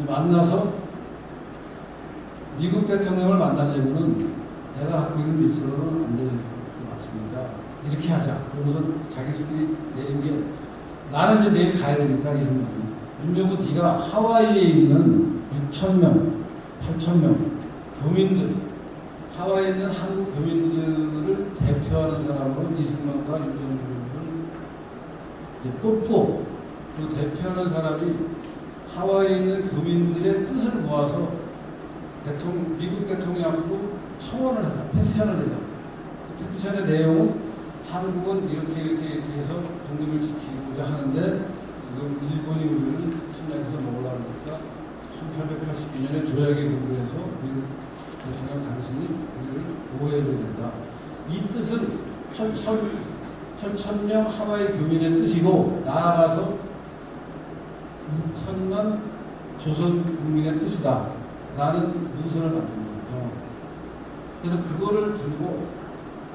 만나서 미국 대통령을 만나려면은 내가 갖고 있는 밀서로는 안 될 것 같으니까 이렇게 하자. 그러면서 자기들끼리 내린 게 나는 이제 내일 가야 되니까 이승만이 윤병구 네가 하와이에 있는 6,000명, 8,000명 교민들 하와이에 있는 한국 교민들을 대표하는 사람으로 이승만과 윤병구를 뽑고 그 대표하는 사람이 하와이에 있는 교민들의 뜻을 모아서 미국 대통령 앞으로 청원을 하자, 페티션을 내자. 그 페티션의 내용은 한국은 이렇게 해서 독립을 지키고자 하는데 지금 일본이 우리를 침략해서 먹으려고 하니까 1882년에 조약에 근거해서 미국 대통령 당신이 우리를 보호해줘야 된다. 이 뜻은 8,000명 하와이 교민의 뜻이고 나아가서 6천만 조선 국민의 뜻이다. 라는 문서를 만든 거예요. 그래서 그거를 들고,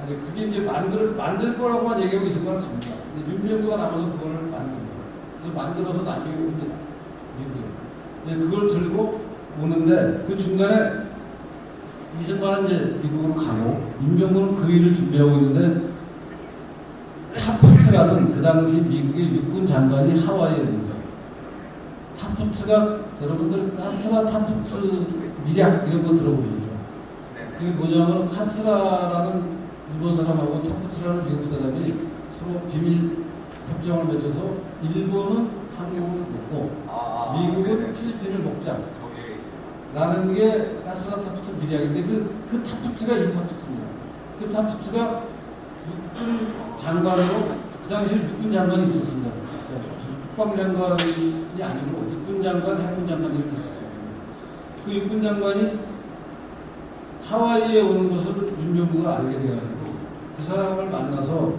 아니, 그게 이제 만들 거라고만 얘기하고 있을 거는 갑니다. 근데 윤병구가 남아서 그거를 만든 거예요. 그래서 만들어서 나중에 옵니다. 미국에. 그걸 들고 오는데, 그 중간에 이승만은 이제 미국으로 가고, 윤병구는 그 일을 준비하고 있는데, 타프트라는 그 당시 미국의 육군 장관이 하와이에 있는 거예요. 타프트가 여러분들 카스라 타프트 미략 이런 거 들어보셨죠? 그게 뭐냐면 카스라라는 일본 사람하고 타프트라는 미국 사람이 서로 비밀 협정을 맺어서 일본은 한국을 먹고 미국은 필리핀을 먹자 라는 게 카스라 타프트 미략인데 그 타프트가 이 타프트입니다. 그 타프트가 육군 장관으로 그 당시에 육군 장관이 있었습니다. 국방장관이 아니고 육군장관, 해군장관 이렇게 있었어요. 그 육군장관이 하와이에 오는 것을 윤병구가 알게 돼가지고 그 사람을 만나서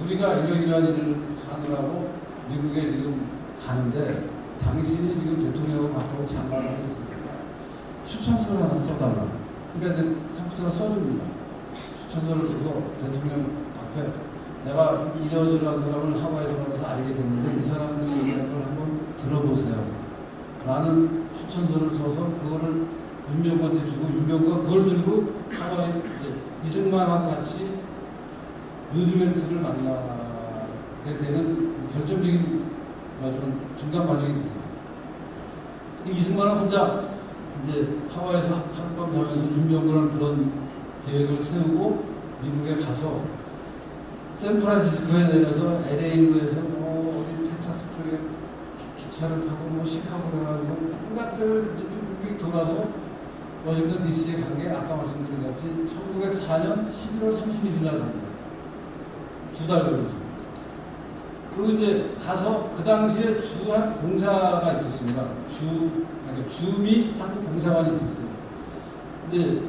우리가 이러이러한 일을 하느라고 미국에 지금 가는데 당신이 지금 대통령을 갖고 장관을 하고 있으니까 추천서를 하나 써달라. 그러니까 이제 타프트가 써줍니다. 추천서를 써서 대통령 앞에 내가 이러저러한 사람을 하와이에서 만나서 알게 됐는데 이 사람들이 얘기하는 걸 한번 들어보세요. 라는 추천서를 써서 그거를 윤병구한테 주고 윤병구가 그걸 들고 하와이 이승만하고 같이 루즈벨트를 만나게 되는 결정적인 중간 과정이 됩니다. 이승만은 혼자 이제 하와이에서 하룻밤 자면서 윤병구랑 그런 계획을 세우고 미국에 가서 샌프란시스코에 내려서 LA에서 어디 텍사스 쪽에 기차를 타고 시카고를 해가지고 온갖 데를 쭉 돌아서 워싱턴 DC에 간 게 아까 말씀드린 같이 1904년 11월 31일 날 갑니다. 2달 걸렸어요. 그리고 이제 가서 그 당시에 주한 공사가 있었습니다. 주미 한국공사관이 있었어요. 이제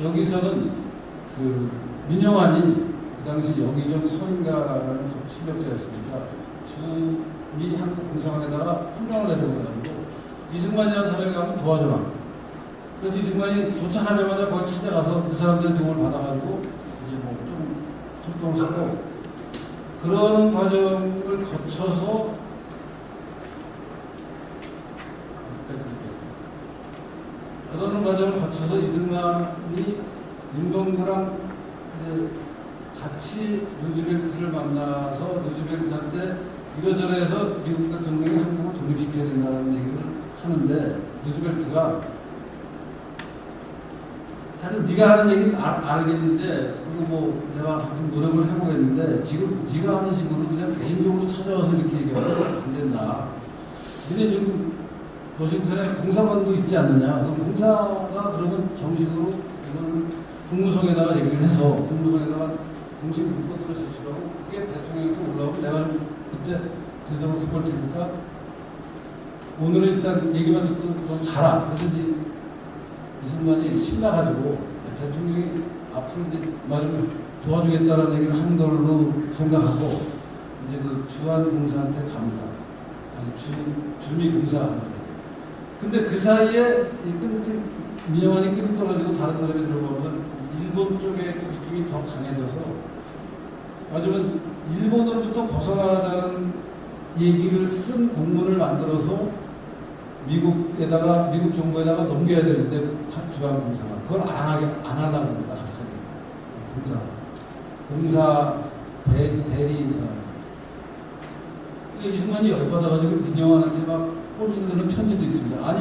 여기서는 그 민영환이 그 당시 영의정 서인가라는 실력자였습니다. 주미 한국공사관에다가 훈련을 해보고가지고 이승만이라는 사람이 가면 도와줘라. 그래서 이승만이 도착하자마자 거기 찾아가서 그 사람들의 도움을 받아가지고 이제 뭐 좀 활동을 하고 그러는 과정을 거쳐서 이승만이 윤건구랑 이제 같이 루즈벨트를 만나서 루즈벨트한테 이러저러 해서 미국 대통령이 한국을 독립시켜야 된다는 얘기를 하는데 루즈벨트가 하여튼 네가 하는 얘기는 알겠는데 그리고 뭐 내가 같은 노력을 해보겠는데 지금 네가 하는 식으로 그냥 개인적으로 찾아와서 이렇게 얘기하면 안 된다. 근데 지금 워싱턴에 공사관도 있지 않느냐. 그럼 공사가 그러면 정식으로 이걸 국무성에다가 얘기를 해서 국무성에다가 공식 문건으로 제출하고 그게 대통령한테 올라오고 내가 좀 그때 되도록 해볼 테니까 오늘은 일단 얘기만 듣고 넌 가라. 그래서 이제 이승만이 신나가지고 대통령이 앞으로 이제 마지막에 도와주겠다라는 얘기를 한 걸로 생각하고 이제 그 주한공사한테 갑니다. 아니 주미공사한테. 근데 그 사이에 민영환이 끈이 떨어지고 다른 사람이 들어가면 일본 쪽의 느낌이 더 강해져서 마지막에 일본으로부터 벗어나자는 얘기를 쓴 공문을 만들어서 미국 정부에다가 넘겨야 되는데 주한공사가 그걸 안 하려고 합니다. 갑자기 공사 대리인사 이승만이 열받아가지고 민영환한테 막 꼴리는 편지도 있습니다. 아니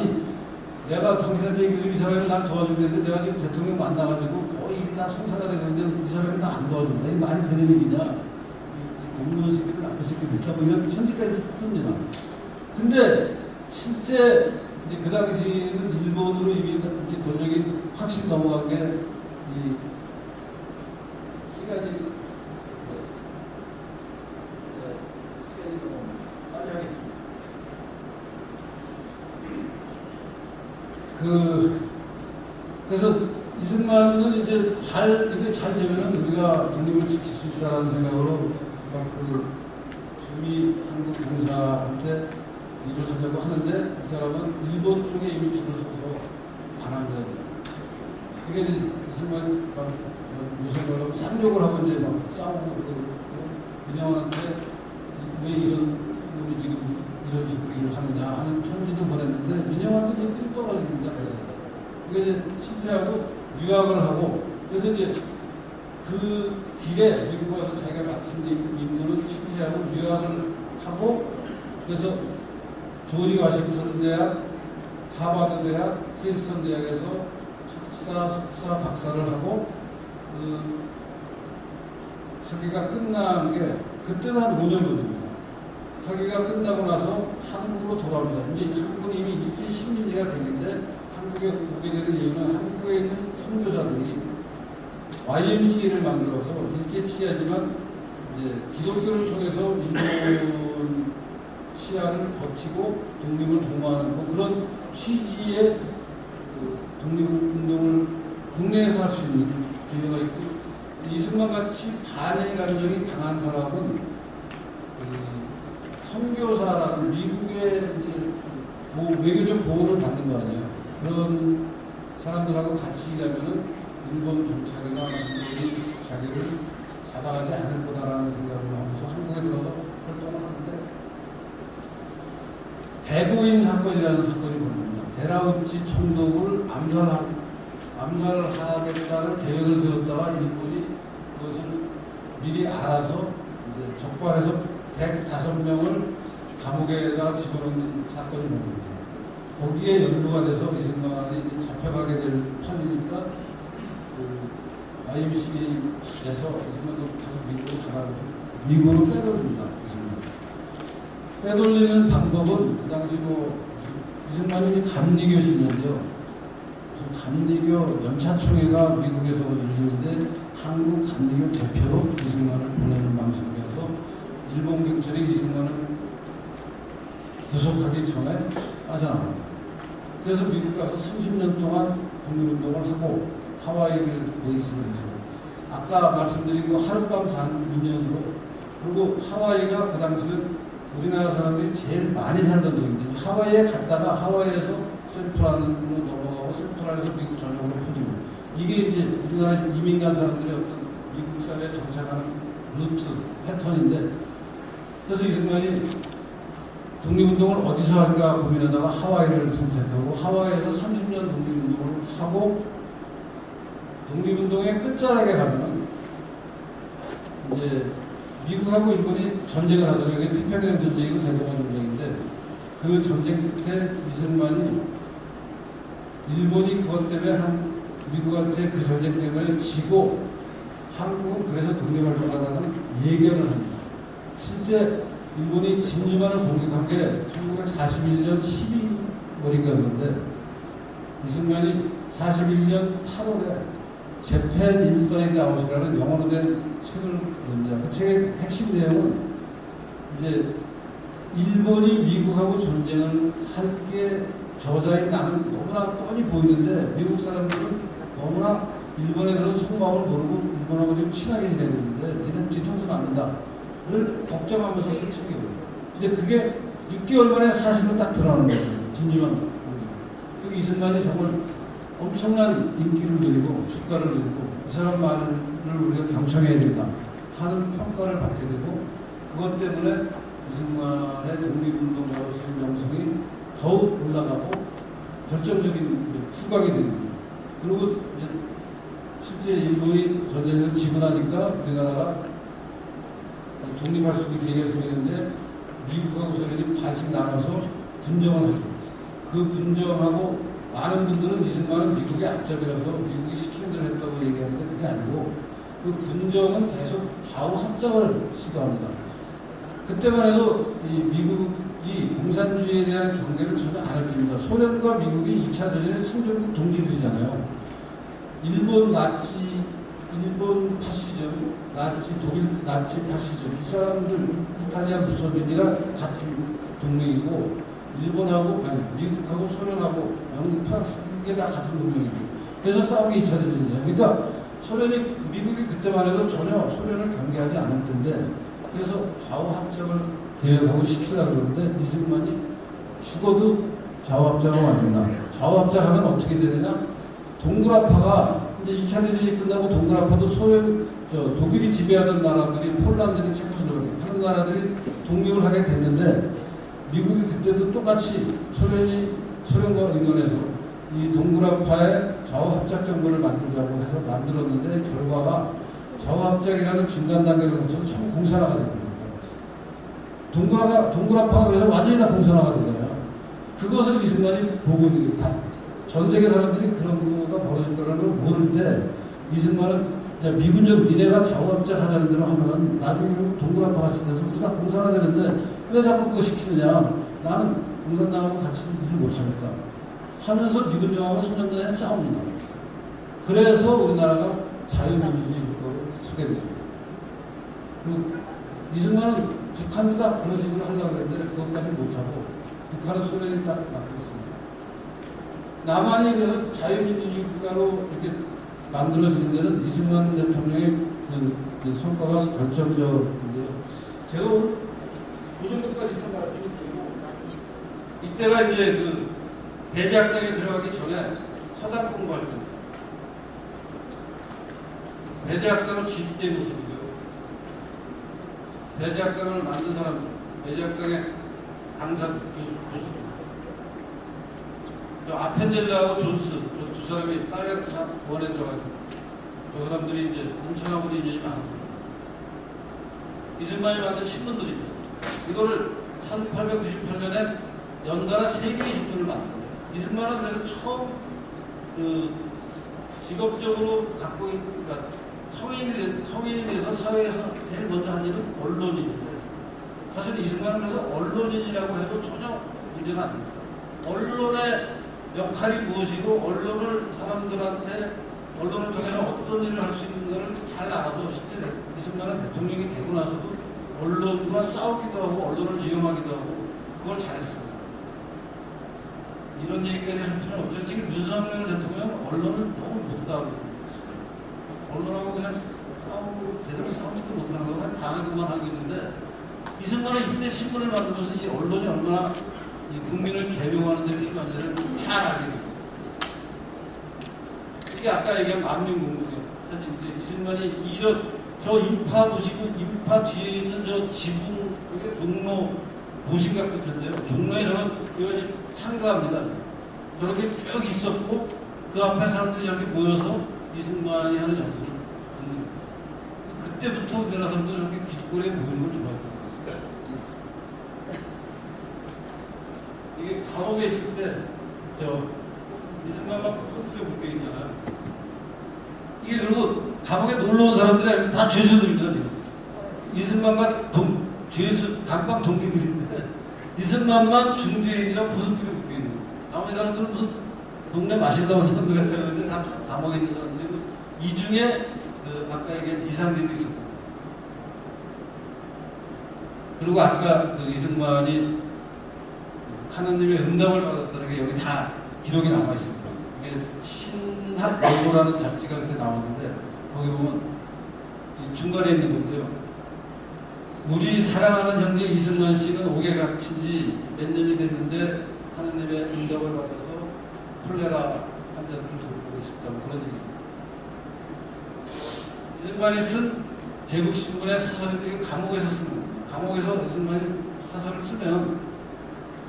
내가 당신한테 얘기해서 이 사람이 날 도와주겠는데 내가 지금 대통령 만나가지고 거의 나 송사가 되는데 이 사람이 나 안 도와준다. 이게 말이 되는 얘기냐. 이 공무원 새끼들 나쁜 새끼 듣다 보면 편지까지 씁니다. 근데 실제 이제 그 당시에는 일본으로 이미 권력이 확실히 넘어간 게 이 시간이 너무 빨리 하겠습니다. 그래서 이승만은 이제 이게 잘 되면은 우리가 독립을 지킬 수 있다는 생각으로 그 주미 한국공사한테 일을 하자고 하는데 이 사람은 일본 쪽에 이미 줄을 서서 안 합니다. 이게 이승만 요새 말로 쌍욕을 하고 이제 막 싸우고 민영환한테 왜 이런 놈이 지금 이런 식으로 일을 하느냐 하는 편지도 보냈는데 민영환도 끈이 떨어집니다. 이게 실패하고 유학을 하고 그래서 이제 그 길에 미국 와서 자기가 맡은 임무는 실패하고 유학을 하고 그래서 조지 워싱턴 대학, 하버드 대학, 프린스턴 대학에서 학사, 석사, 박사를 하고 그 학위가 끝난 게 그때는 한 5년 걸립니다. 학위가 끝나고 나서 한국으로 돌아옵니다. 이제 한국은 이미 일제 식민지가 되는데 한국에 오게 되는 이유는 한국에 있는 선교사들이 YMCA를 만들어서 일제 치하지만 이제 기독교를 통해서 일본 치하를 거치고 독립을 도모하는 뭐 그런 취지의 그 독립운동을 국내에서 할 수 있는 기회가 있고 이승만 같이 반일 감정이 강한 사람은 선교사라는 미국의 이제 외교적 보호를 받는 거 아니에요. 그런 사람들하고 같이 일하면은 일본 경찰이나 일본이 자기를 잡아가지 않을 거다라는 생각을 하면서 한국에 들어서 활동을 하는데 대구인 사건이라는 사건이 벌어집니다. 데라우치 총독을 암살하겠다는 계획을 세웠다가 일본이 그것을 미리 알아서 이제 적발해서 105명을 감옥에다 집어넣는 사건이 벌어집니다. 거기에 연루가 돼서 이승만이 잡혀가게 될 판이니까 그 IMC에서 이승만도 계속 미국으로 가라고 미국으로 빼돌립니다. 빼돌리는 방법은 그 당시 뭐 이승만이 감리교 신자인데요. 감리교 연차총회가 미국에서 열리는데 한국 간대교 대표로 이승만을 보내는 방식으로 해서 일본 경찰이 이승만을 구속하기 전에 빠져나갑니다. 그래서 미국 가서 30년 동안 독립운동을 하고 하와이를 베이스로 해서 아까 말씀드린 그 하룻밤 잔 인연으로 그리고 하와이가 그 당시는 우리나라 사람들이 제일 많이 살던 지역인데 하와이에 갔다가 하와이에서 센트럴로 넘어가고 센트럴에서 미국 전역으로 퍼지고 이게 이제 우리나라 이민 간 사람들의 어떤 미국 사회에 정착하는 루트 패턴인데 그래서 이승만이 독립운동을 어디서 할까 고민하다가 하와이를 선택하고 하와이에서 30년 독립운동을 하고 독립운동의 끝자락에 가면 이제 미국하고 일본이 전쟁을 하잖아요. 이게 태평양 전쟁이고 대동아 전쟁인데 그 전쟁 때 이승만이 일본이 그것 때문에 미국한테 그 전쟁 때문에 지고 한국은 그래서 독립활동하다는 예견을 합니다. 실제 일본이 진주만을 공격한 게 1941년 12월인가였는데 이승만이 41년 8월에 재팬 인사이드 아웃이라는 영어로 된 책을 냅니다. 그 책의 핵심 내용은 이제 일본이 미국하고 전쟁을 할 게 저자인 나는 너무나 뻔히 보이는데 미국 사람들은 너무나 일본의 그런 속마음을 모르고 일본하고 지금 친하게 지내고 있는데 니는 뒤통수 맞는다를 걱정하면서 쓴 책이에요. 근데 그게 6개월 만에 사실로 딱 드러나는 거예요. 진주만. 그 이승만이 정말 엄청난 인기를 누리고 주가를 누리고 이 사람 말을 우리가 경청해야 된다 하는 평가를 받게 되고 그것 때문에 이승만의 독립운동가로서의 명성이 더욱 올라가고 결정적인 후각이 됩니다. 그리고 이제 실제 일본이 전쟁에서 지고 나니까 우리나라가 독립할 수 있는 계기가 생기는데 미국하고 소련이 반씩 나눠서 분정을 하죠. 그 분정하고 많은 분들은 이승만은 미국의 앞잡이라서 미국이 시키는 대로 했다고 얘기하는데 그게 아니고 그 분정은 계속 좌우 합작을 시도합니다. 그때만 해도 이 미국이 공산주의에 대한 경계를 전혀 안 해줍니다. 소련과 미국이 2차 대전의 승전국 동지들이잖아요. 일본 나치, 일본 파시즘, 나치, 독일 나치 파시즘 이 사람들 이탈리아 무솔리니가 같은 동맹이고 일본하고 아니 미국하고 소련하고 영국 프랑스 이게 다 같은 동맹이고 그래서 싸움이 2차 대전이죠. 그러니까 소련이 미국이 그때만 해도 전혀 소련을 경계하지 않을 텐데 그래서 좌우 합작을 계획하고 시키려고 그러는데 이승만이 죽어도 좌우 합작하면 안 된다. 좌우 합작하면 어떻게 되느냐? 동굴아파가 이제 2차 대전이 끝나고 동굴아파도 소련 독일이 지배하던 나라들이 폴란드니 체코슬로바키아 하는 나라들이 독립을 하게 됐는데 미국이 그때도 똑같이 소련과 의논해서 이 동굴아파의 좌우합작 정권을 만들자고 해서 만들었는데 결과가 좌우합작이라는 중간 단계를 거쳐서 전부 공산화가 됩니다. 동굴아파가 그래서 완전히 다 공산화가 되잖아요. 그것을 이승만이 보고 있는 게 전 세계 사람들이 그런 거가 벌어질 거라는 걸 모를 때 이승만은 야, 미군적 니네가 좌우합작 하자는 대로 하면 나중에 동굴아파 같이 돼서 우리가 공산화 되는데 왜 자꾸 그거 시키느냐? 나는 공산당하고 같이 일을 못하니까 하면서 미군정하고 3년 전에 싸웁니다. 그래서 우리나라가 자유민주주의 국가로 소개됩니다. 이승만은 북한도 다 그런 식으로 하려고 했는데 그것까지 못하고 북한은 소련이 딱 맡고 있습니다. 남한이 그래서 자유민주주의 국가로 이렇게 만들어지는 데는 이승만 대통령의 그 성과가 결정적인데요. 제가 오늘 그 정도까지 좀 말씀을 드리고 이때가 이제 그 배제학당에 들어가기 전에 서당 공부할 때 배제학당을 지지된 모습이고요. 배제학당을 만든 사람, 배제학당의 당사 교수 아펜젤라하고 존스 두 사람이 빨간 원에 들어가서 그 사람들이 이제 엄청나고 인연이 많았습니다. 이승만이 만든 신문들입니다. 이거를 1898년에 연달아 3개의 신문을 만듭니다. 이승만은 그래서 처음 그 직업적으로 갖고 있는 그러니까 성인이 돼서 사회에서 제일 먼저 한 일은 언론인인데 사실 이승만은 그래서 언론인이라고 해도 전혀 문제가 아닙니다. 언론의 역할이 무엇이고 언론을 사람들한테 언론을 통해서 어떤 일을 할 수 있는가를 잘 알아도 실제 이승만은 대통령이 되고 나서도 언론과 싸우기도 하고 언론을 이용하기도 하고 그걸 잘했습니다. 이런 얘기까지 할 필요는 없죠. 지금 윤석열 대통령은 언론을 너무 못하고 있어요. 언론하고 그냥 싸우고 제대로 싸우지도 못하는 거고 그냥 당하기만 하고 있는데 이승만은 이때 신문을 만들면서 이 언론이 얼마나 이 국민을 개명하는 데 필요한지를 잘 알게 됐어요. 이게 아까 얘기한 만민공동이에요. 사실 이제 이승만이 이런 저 인파 보시고 인파 뒤에 있는 저 지붕 그게 종로 보신 것 같을 텐데요. 종로에 저는 이거 참가합니다. 저렇게 쭉 있었고 그 앞에 사람들이 저렇게 모여서 이승만이 하는 연설을 듣는 그때부터 우리나라 사람들 저렇게 길거리에 모이는 걸 좋아했거든요. 이게 감옥에 있을 때 저 이승만만 소프트에 묶여 있잖아요. 이게 그리고 감옥에 놀러 온 사람들이 다 죄수들입니다. 지금 이승만과 죄수 감방 동기들인데 이승만만 중죄인이랑 보석줄에 묶여 있는 거예요. 나머지 사람들은 무슨 동네 마실다고 사람들 같이 하는데 다 감옥에 있는 사람들이고 이 중에 그 아까 얘기한 이상진도 있었고 그리고 아까 그 이승만이 하나님의 응답을 받았다는 게 여기 다 기록이 남아 있습니다. 이게 신학월보라는 잡지가 그렇게 나왔는데 거기 보면 이 중간에 있는 건데요. 우리 사랑하는 형제 이승만 씨는 옥에 갇힌 지 몇 년이 됐는데 하나님의 응답을 받아서 콜레라 환자들을 돌보고 싶다고 그런 얘기입니다. 이승만이 쓴 제국신문의 사설인데 감옥에서 쓰는 겁니다. 감옥에서 이승만이 사설을 쓰면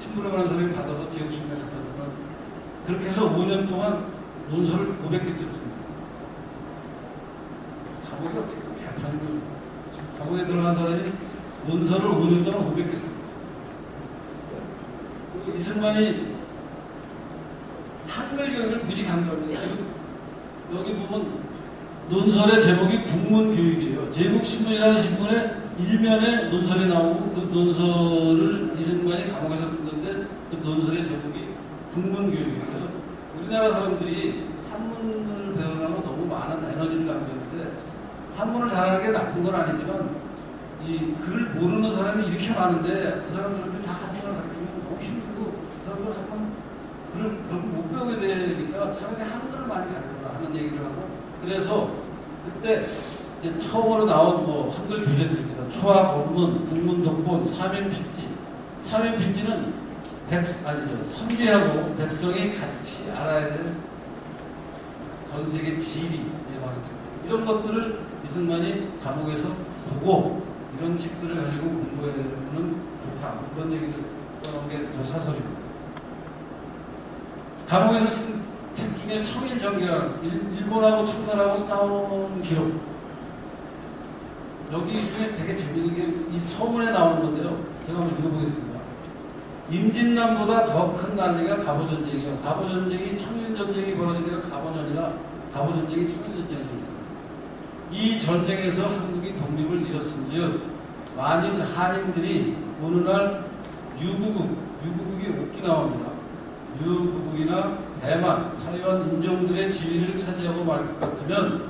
신문에 관한 사람이 받아서 제국신문에 갖다 주면 그렇게 해서 5년 동안 논설을 500개 찍었습니다. 감옥이 어떻게 개판인 거예요? 감옥에 들어간 사람이 논설을 5년 동안 500개 썼어요. 이승만이 한글 교육을 무지 강조합니다. 여기 보면 논설의 제목이 국문교육이에요. 제국신문이라는 신문에 일면에 논설이 나오고 그 논설을 이승만이 감옥에서 쓰는데 그 논설의 제목이 국문교육이에요. 그래서 우리나라 사람들이 한문을 배우려면 너무 많은 에너지를 낭비하는데 한문을 잘하는 게 나쁜 건 아니지만 이 글을 모르는 사람이 이렇게 많은데 그 사람들한테 다 한문을 가르치면 너무 힘들고 그 사람들 한번 글을 그렇게 못 배우게 되니까 차라리 한글을 많이 가르쳐라 하는 얘기를 하고 그래서 그때 이제 처음으로 나온 뭐 한글 교재들입니다. 초학, 원문, 국문, 독본, 삼인필지. 삼인필지는 선비하고 백성이 같이 알아야 되는 전 세계 지리 이런 것들을 이승만이 감옥에서 보고 이런 책들을 가지고 공부해야 되는 좋다. 그런 얘기를 써놓은 게 저 사설입니다. 감옥에서 쓴 책 중에 청일전기라는 일본하고 청나라하고 싸운 기록 여기 중에 되게 재밌는 게 이 서문에 나오는 건데요. 제가 한번 읽어보겠습니다. 임진남보다 더 큰 난리가 갑오전쟁이에요. 갑오전쟁이 청일전쟁이 벌어지니까 갑오전이라 갑오전쟁이 청일전쟁이 있어요. 이 전쟁에서 한국이 독립을 잃었은즉 만일 한인들이 어느 날 유국이 오키나와입니다. 유국이나 대만, 타이완 인종들의 지위를 차지하고 말 것 같으면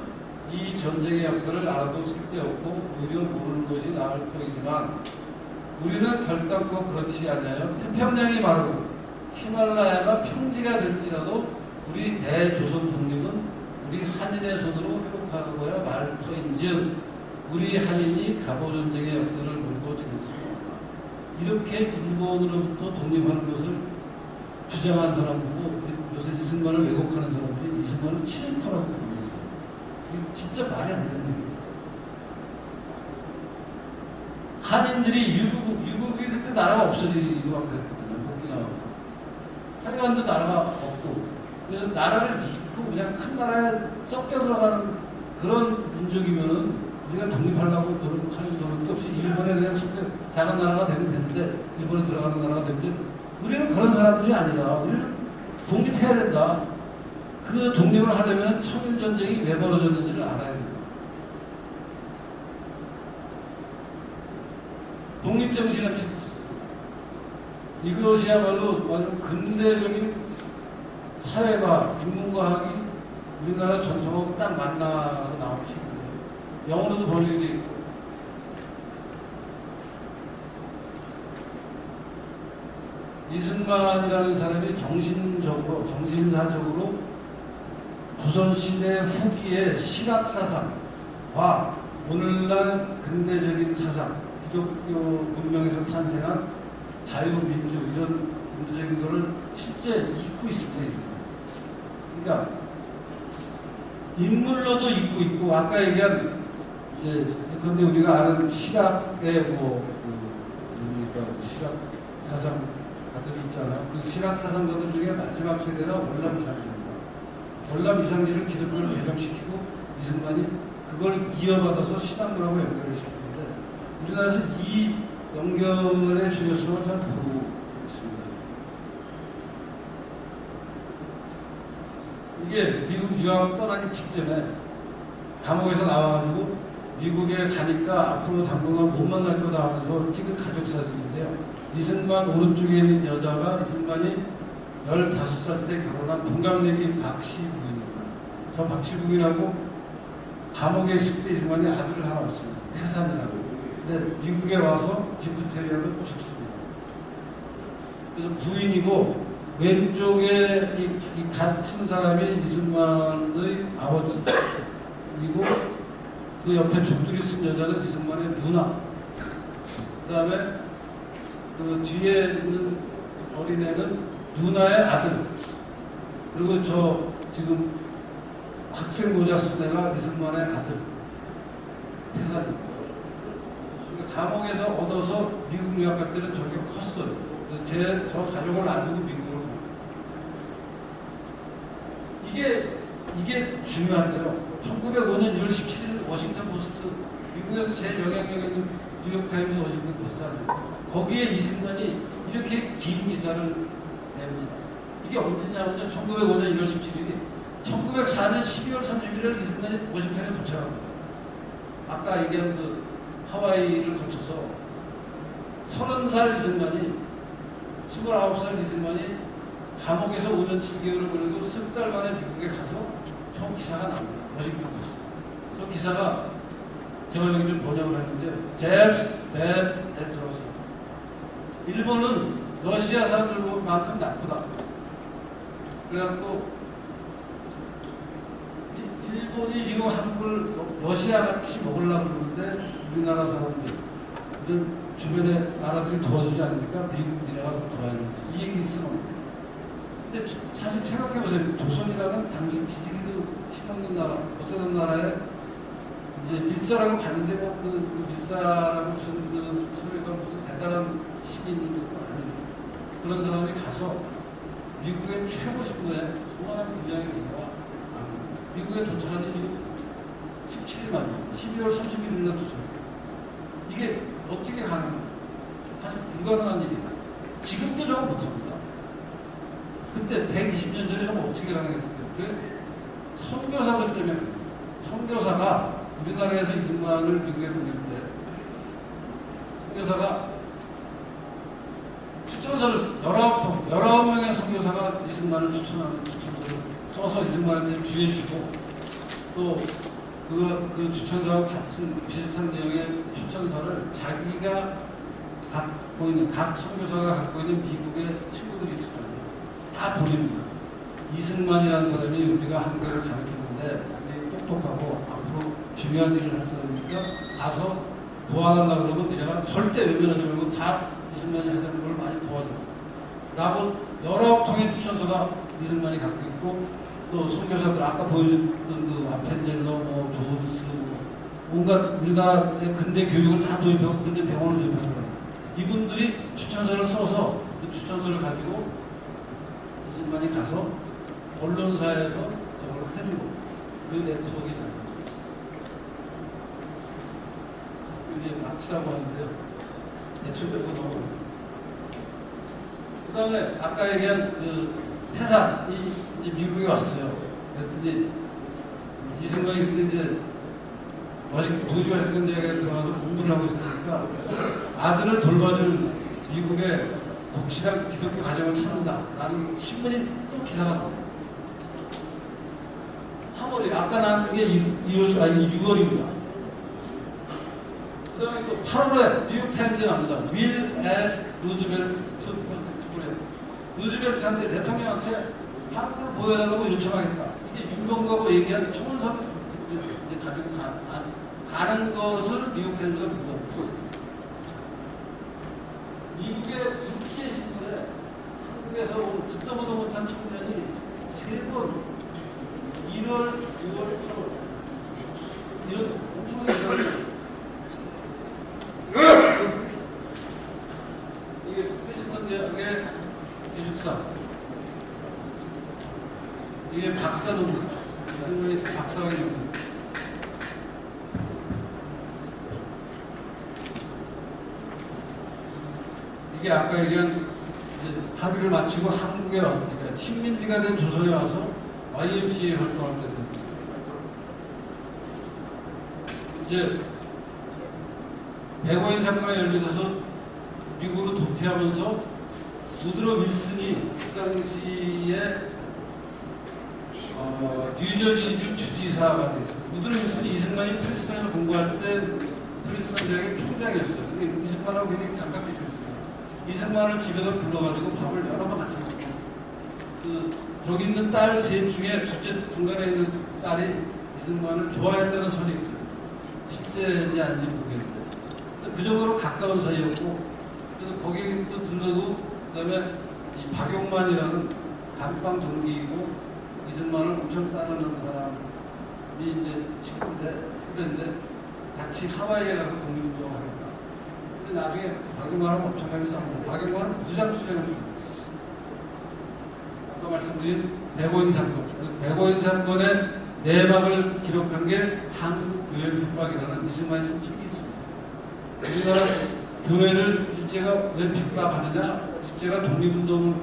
이 전쟁의 역사를 알아도 쓸데없고 오히려 모르는 것이 나을 터이지만 우리는 결단코 그렇지 않아요. 태평양이 마르고 히말라야가 평지가 될지라도 우리 대조선 독립은 우리 한인의 손으로 회복하고야 말 터인즉 우리 한인이 갑오전쟁의 역사를 모르고 지낼 수 없다. 이렇게 일본으로부터 독립하는 것을 주장한 사람 보고 요새 이승만을 왜곡하는 사람들이 이승만을 친일파라고 부르고 이게 진짜 말이 안 되는 얘기예요. 한인들이 유국이 그때 나라가 없어지고 막 그랬거든요. 오키나와. 타이완도 나라가 없고 그래서 나라를 잃고 그냥 큰 나라에 섞여 들어가는 그런 민족이면은 우리가 독립하려고 노력하는 노력도 없이 일본에 그냥 작은 나라가 되면 되는데 일본에 들어가는 나라가 되는데 우리는 그런 사람들이 아니라 우리는 독립해야 된다. 그 독립을 하려면 청일전쟁이 왜 벌어졌는지를 알아야 된다. 독립정신을 찾았어요. 이것이야말로 완전 근대적인 사회과 인문과학이 우리나라 전통하고 딱 만나서 나온 책이에요. 영어로도 번역이 돼 있고. 이승만이라는 사람이 정신적으로, 정신사적으로 조선시대 후기의 시각사상과 오늘날 근대적인 사상, 기독교 문명에서 탄생한 자유민주, 이런 문제적인 것을 실제 잊고 있을 때 있습니다. 그러니까 인물로도 잊고 있고, 아까 얘기한 이제 그런데 우리가 아는 시각의 그러니까 시각 사상가들이 있잖아요. 그 시각 사상가들 중에 마지막 세대가 월남이상지입니다. 월남이상지를 기독교를 개정시키고 이승만이 그걸 이어받아서 시당문하고 연결을 시켰는데 우리나라에서 이 연결의 중요성을 잘 모르고 있습니다. 이게 미국 유학 떠나기 직전에 감옥에서 나와가지고 미국에 가니까 앞으로 당분간 못 만날 거다 하면서 찍은 가족 사진인데요. 이승만 오른쪽에 있는 여자가 이승만이 15살 때 결혼한 동갑내기 박시국입니다. 저 박시국이라고 감옥에 있을 때 이승만이 아들을 하나 왔습니다. 태산이라고. 근데 미국에 와서 디프테리아를 죽습니다. 그래서 부인이고 왼쪽에 이 같은 사람이 이승만의 아버지. 그리고 그 옆에 족들이 쓴 여자는 이승만의 누나. 그 다음에 그 뒤에 있는 어린애는 누나의 아들. 그리고 저 지금 학생 모자 쓴 애가 이승만의 아들. 태산입니다. 그러니까 감옥에서 얻어서 미국 유학 갈 때는 저렇게 컸어요. 저 가족을 놔두고 미국으로 가. 이게 중요한데요. 1905년 1월 17일 워싱턴 포스트, 미국에서 제일 영향력 있는 뉴욕타임즈 워싱턴 포스트 아니에요. 거기에 이승만이 이렇게 긴 기사를 냅니다. 이게 언제냐면요. 1905년 1월 17일이 1904년 12월 31일 이승만이 워싱턴에 도착합니다. 아까 얘기한 그 하와이를 거쳐서 30살 이승만이 29살 이승만이 감옥에서 5년 7개월을 보내고 10달 만에 미국에 가서 처음 기사가 나옵니다. 워싱턴 포스트. 저 기사가 제가 여기 좀 번역을 했는데 James bad as Russia. 일본은 러시아 사람들만큼 나쁘다. 그래갖고 일본이 지금 한국을 러시아 같이 먹으려고 그러는데 우리나라 사람들 이런 주변의 나라들이 도와주지 않으니까 미국이라가 도와주면서 이 얘기 있어요. 근데 사실 생각해보세요. 조선이라는 당시 지지기도 힘없는 나라, 못사는 나라에 이제 밀사라고 갔는데 그 밀사라고 무슨 그 소리가 무슨 대단한 힘이 있는 것도 아니고 그런 사람이 가서 미국의 최고 신부에 소환한 군장의 경우가 미국에 도착한 지 17일 만에 12월 31일 날 도착했어요. 이게 어떻게 가능해요? 사실 불가능한 일이다. 지금도 저거 못합니다. 그때 120년 전에 저거 어떻게 가능했을까요? 그 선교사들 때문에 선교사가 우리나라에서 이승만을 미국에 보낼 때 선교사가 추천서를 19명의 선교사가 이승만을 추천하는 추천서를 써서 이승만한테 주해주고 또 그 추천서와 같은 비슷한 내용의 추천서를 자기가 갖고 있는 각 선교사가 갖고 있는 미국의 친구들이 있을 거예요. 다 보냅니다. 이승만이라는 사람이 우리가 한국을 가르쳤는데 굉장히 똑똑하고 앞으로 중요한 일을 할 사람이니까 가서 도와달라고 그러면 내가 절대 외면하지 말고 다 이승만이 하자는 걸 많이 도와줘. 라고 여러 통의 추천서가 이승만이 갖고 있고 또 선교사들 아까 보여줬던 그 아펜젤러, 조은스, 온갖 우리나라의 근대 교육을 다 도입하고 근대 병원을 도입하는 거예요. 이분들이 추천서를 써서 그 추천서를 가지고 이승만이 가서 언론사에서 저걸 해주고 그 네트워크가 이제 마치라고 하는데요. 대충적으로 너무. 그 다음에 아까 얘기한 그 태산이 이제 미국에 왔어요. 그랬더니 이승만이 그때 이제 도시 워싱턴 대학에 들어가서 공부를 하고 있으니까 아들을 돌봐줄 미국의 독실한 기독교 가정을 찾는다. 라는 신문이 또 기사가 나옵니다. 3월이 아까 나온 게 2월 아니 6월입니다. 그다음에 또 8월에 뉴욕 타임즈에 나옵니다. Will ask Roosevelt to prosecute. 루즈벨트한테 대통령한테 한국을 보여달라고 요청하겠다. 이게 윤건가고 얘기한 청원서를 이제 가지고 가는 것을 미국 타임즈가 보고 미국의 불시의 신분에 한국에서 온 듣도 보도 못한 청년이 3번 1월, 6월, 8월 이런 엄청난 이게 프린스턴 대학의 기숙사 이게 박사논문 한국에서 박사학위 논문 이게 아까 얘기한 이제 학위를 마치고 한국에 와서 그러니까 식민지가 된 조선에 와서 YMCA 활동할 때 이제 백오인 사건이 열리면서 미국으로 도피하면서 우드로 윌슨이 그 당시에 뉴저지주 주지사가 됐어요. 우드로 윌슨이 이승만이 프린스턴에서 공부할 때 프린스턴 대학의 총장이었어요. 근데 이승만하고 굉장히 가깝게 지냈어요. 이승만을 집에서 불러가지고 밥을 여러 번 같이 먹고 저기 있는 딸 셋 중에 둘째 중간에 있는 딸이 이승만을 좋아했다는 설이 있어요. 실제인지 아닌지 모르겠는데 그 정도로 가까운 사이였고 그래서 거기 또 들르고 그다음에 이 박용만이라는 감방 동기이고 이승만을 엄청 따르는 사람이 이제 친구인데 같이 하와이에 가서 독립운동을 하겠다. 근데 나중에 박용만하고 엄청나게 싸우고 박용만은 무장수행을 했어요. 아까 말씀드린 백오인 사건, 백오인 사건의 내막을 기록한 게 한국교회핍박이라는 이승만의 책이 있습니다. 우리나라 교회를 일제가 왜 핍박하느냐? 일제가 독립운동을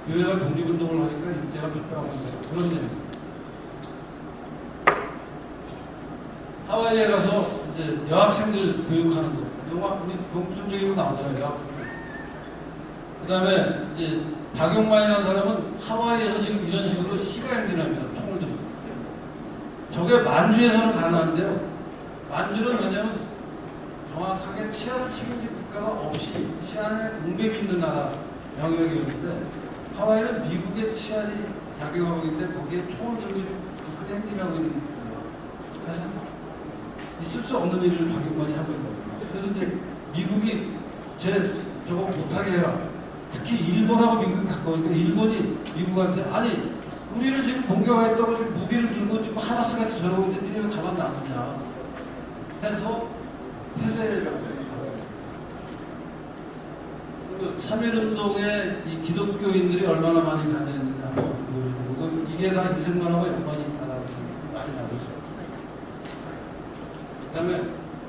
교회가 독립운동을 하니까 일제가 핍박합니다. 그런 내용. 하와이에 가서 이제 여학생들 교육하는 거. 영화 우리 공통적으로 나오잖아요. 그다음에 이제 박용만이라는 사람은 하와이에서 지금 이런 식으로 시가행진합니다. 총을 들고. 저게 만주에서는 가능한데요. 만주는 뭐냐면 정확하게 치안을 책임질 국가가 없이 치안에 공백이 있는 나라 영역이었는데 하와이는 미국의 치안이 작용하고 있는데 거기에 총을 들고 그렇게 행진하고 있는 거예요. 그래서 있을 수 없는 일을 박용만이 하고 있는 거예요. 그래서 이제 미국이 저거 못하게 해라. 특히 일본하고 미국이 가까우니까 일본이 미국한테 아니 우리를 지금 공격하겠다고 지금 무기를 들고 지금 하마스같이 저러고 있는데 니네 왜 가만 놔두냐 해서 폐쇄를 그리고 3.1운동에 이 기독교인들이 얼마나 많이 가졌느냐 보여주고 이게 다 이승만하고 연관이 있다라고 많이 나오고 있어요. 그 다음에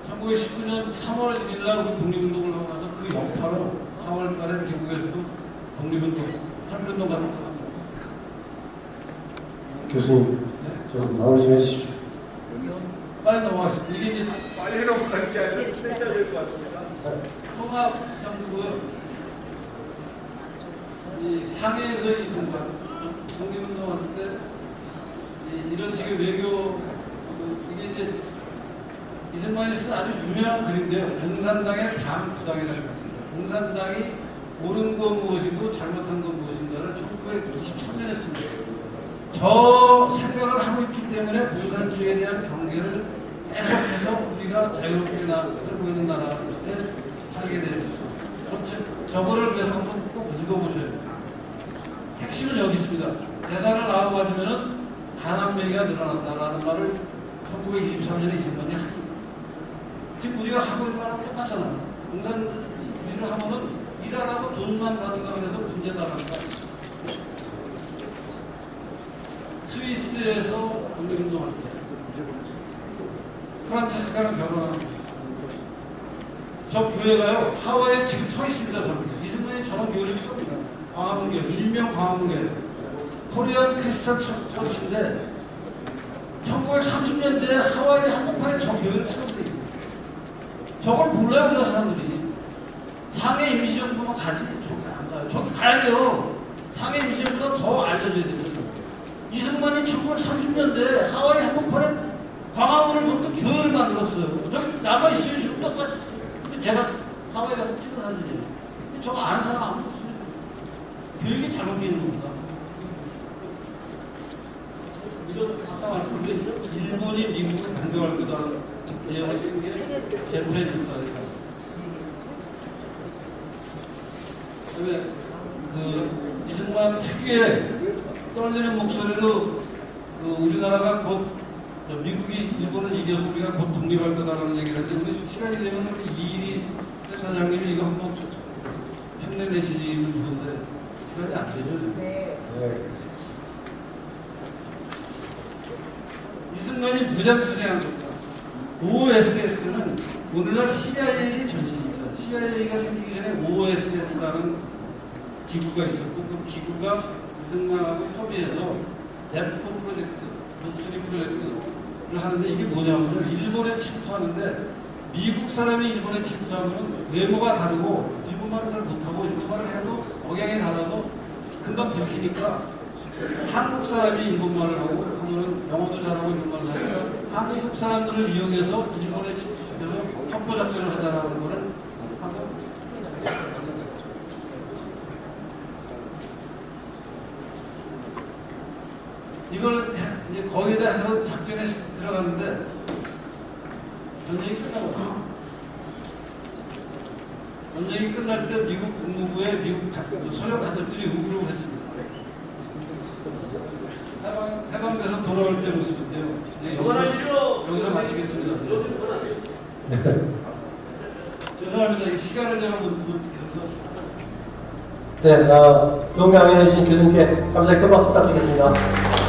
1919년 3월 1일 날 우리 독립운동을 하고 나서 그 여파로 4월 달에 미국에서도 독립운동, 3.1운동 같은 거 합니다. 교수님, 저 마무리 좀 해주십시오. 빨리 넘어가겠습니다. 이게 이제 빨리 넘어가는 게 아니라 세셔야 될 것 같습니다. 통합정부고요. 이 상해에서 이 순간 독립운동할 때 이런 식의 외교 이게 이제 이승만이 쓴 아주 유명한 글인데요. 공산당의 다음 부당이라고 했습니다. 공산당이 옳은 건 무엇이고 잘못한 건 무엇인가를 1923년에 씁니다. 저 생각을 하고 있기 때문에 공산주의에 대한 경계를 계속해서 우리가 자유롭게 살고 있는 나라에 살게 되었습니다. 저거를 그래서 한번 꼭 읽어보셔야 돼요. 핵심은 여기 있습니다. 대사를 나와가지면은 단합매가 늘어난다라는 말을 1923년에 이승만이 합니다. 지금 우리가 하고 있는 거랑 똑같잖아. 공산주의를 하면은 일 안 하고 돈만 받는다고 해서 문제 나간다. 스위스에서 독립운동할 때 프란체스카랑 결혼하는 거예요. 저 교회가요 하와이에 지금 서 있습니다. 이승만이 저런 교회를 씁니다. 광화문교, 일명 광화문교 코리안 크리스천 처치인데 1930년대에 하와이 한복판에 저 교회를 세웠어요. 저걸 몰라요, 우리나라 사람들이. 상해 임시정부만 가지, 저기 안 가요. 저기 가야 돼요. 상해 임시정부가 더 알려줘야 됩니다. 이승만이 1930년대 하와이 교회를 만들었어요. 저기 남아있어요. 지금 똑같이. 제가 하와이에 가서 찍은 사진이에요. 저거 아는 사람 아무도 없어요. 교육이 잘못 되는 겁니다. 일본이 미국을 강경할 거다. 내용을 제로해 줬다. 그다음에 이승만 특유의 떨리는 목소리로 우리나라가 곧 미국이 일본을 이겨서 우리가 곧 독립할 거다라는 얘기를 했는데 시간이 되면 우리 이일이 사장님이 이거 한번 흉내 내시면 좋은데 시간이 안 되죠. 네. 이승만이 무장투쟁한 겁니다. OSS는 오늘날 CIA의 전신입니다. CIA가 생기기 전에 OSS라는 기구가 있었고 그 기구가 이승만하고 협의해서 랩포 프로젝트, 목소리 프로젝트를 하는데 이게 뭐냐면 일본에 침투하는데 미국 사람이 일본에 침투하면 외모가 다르고 일본말을 잘 못하고 일본말을 해도 억양이 달라도 금방 들키니까 한국 사람이 일본말을 하고 한국은 영어도 잘하고 일본말을 하니까 한국 사람들을 이용해서 일본에 침투해서 첩보 작전을 하자라는 거를 하고 이걸 이제 거기다 해서 작전에 들어갔는데 전쟁이 끝나고 전쟁이 끝날 때 미국 국무부에 미국 소련 간접들이 요구를 했습니다. 해방돼서 돌아올 때 모습인데요. 네, 여기서 마치겠습니다. 죄송합니다. 이 시간을 제가 못 지켜서. 네, 좋은 강연을 해주신 교수님께 감사의 큰 박수 부탁드리겠습니다.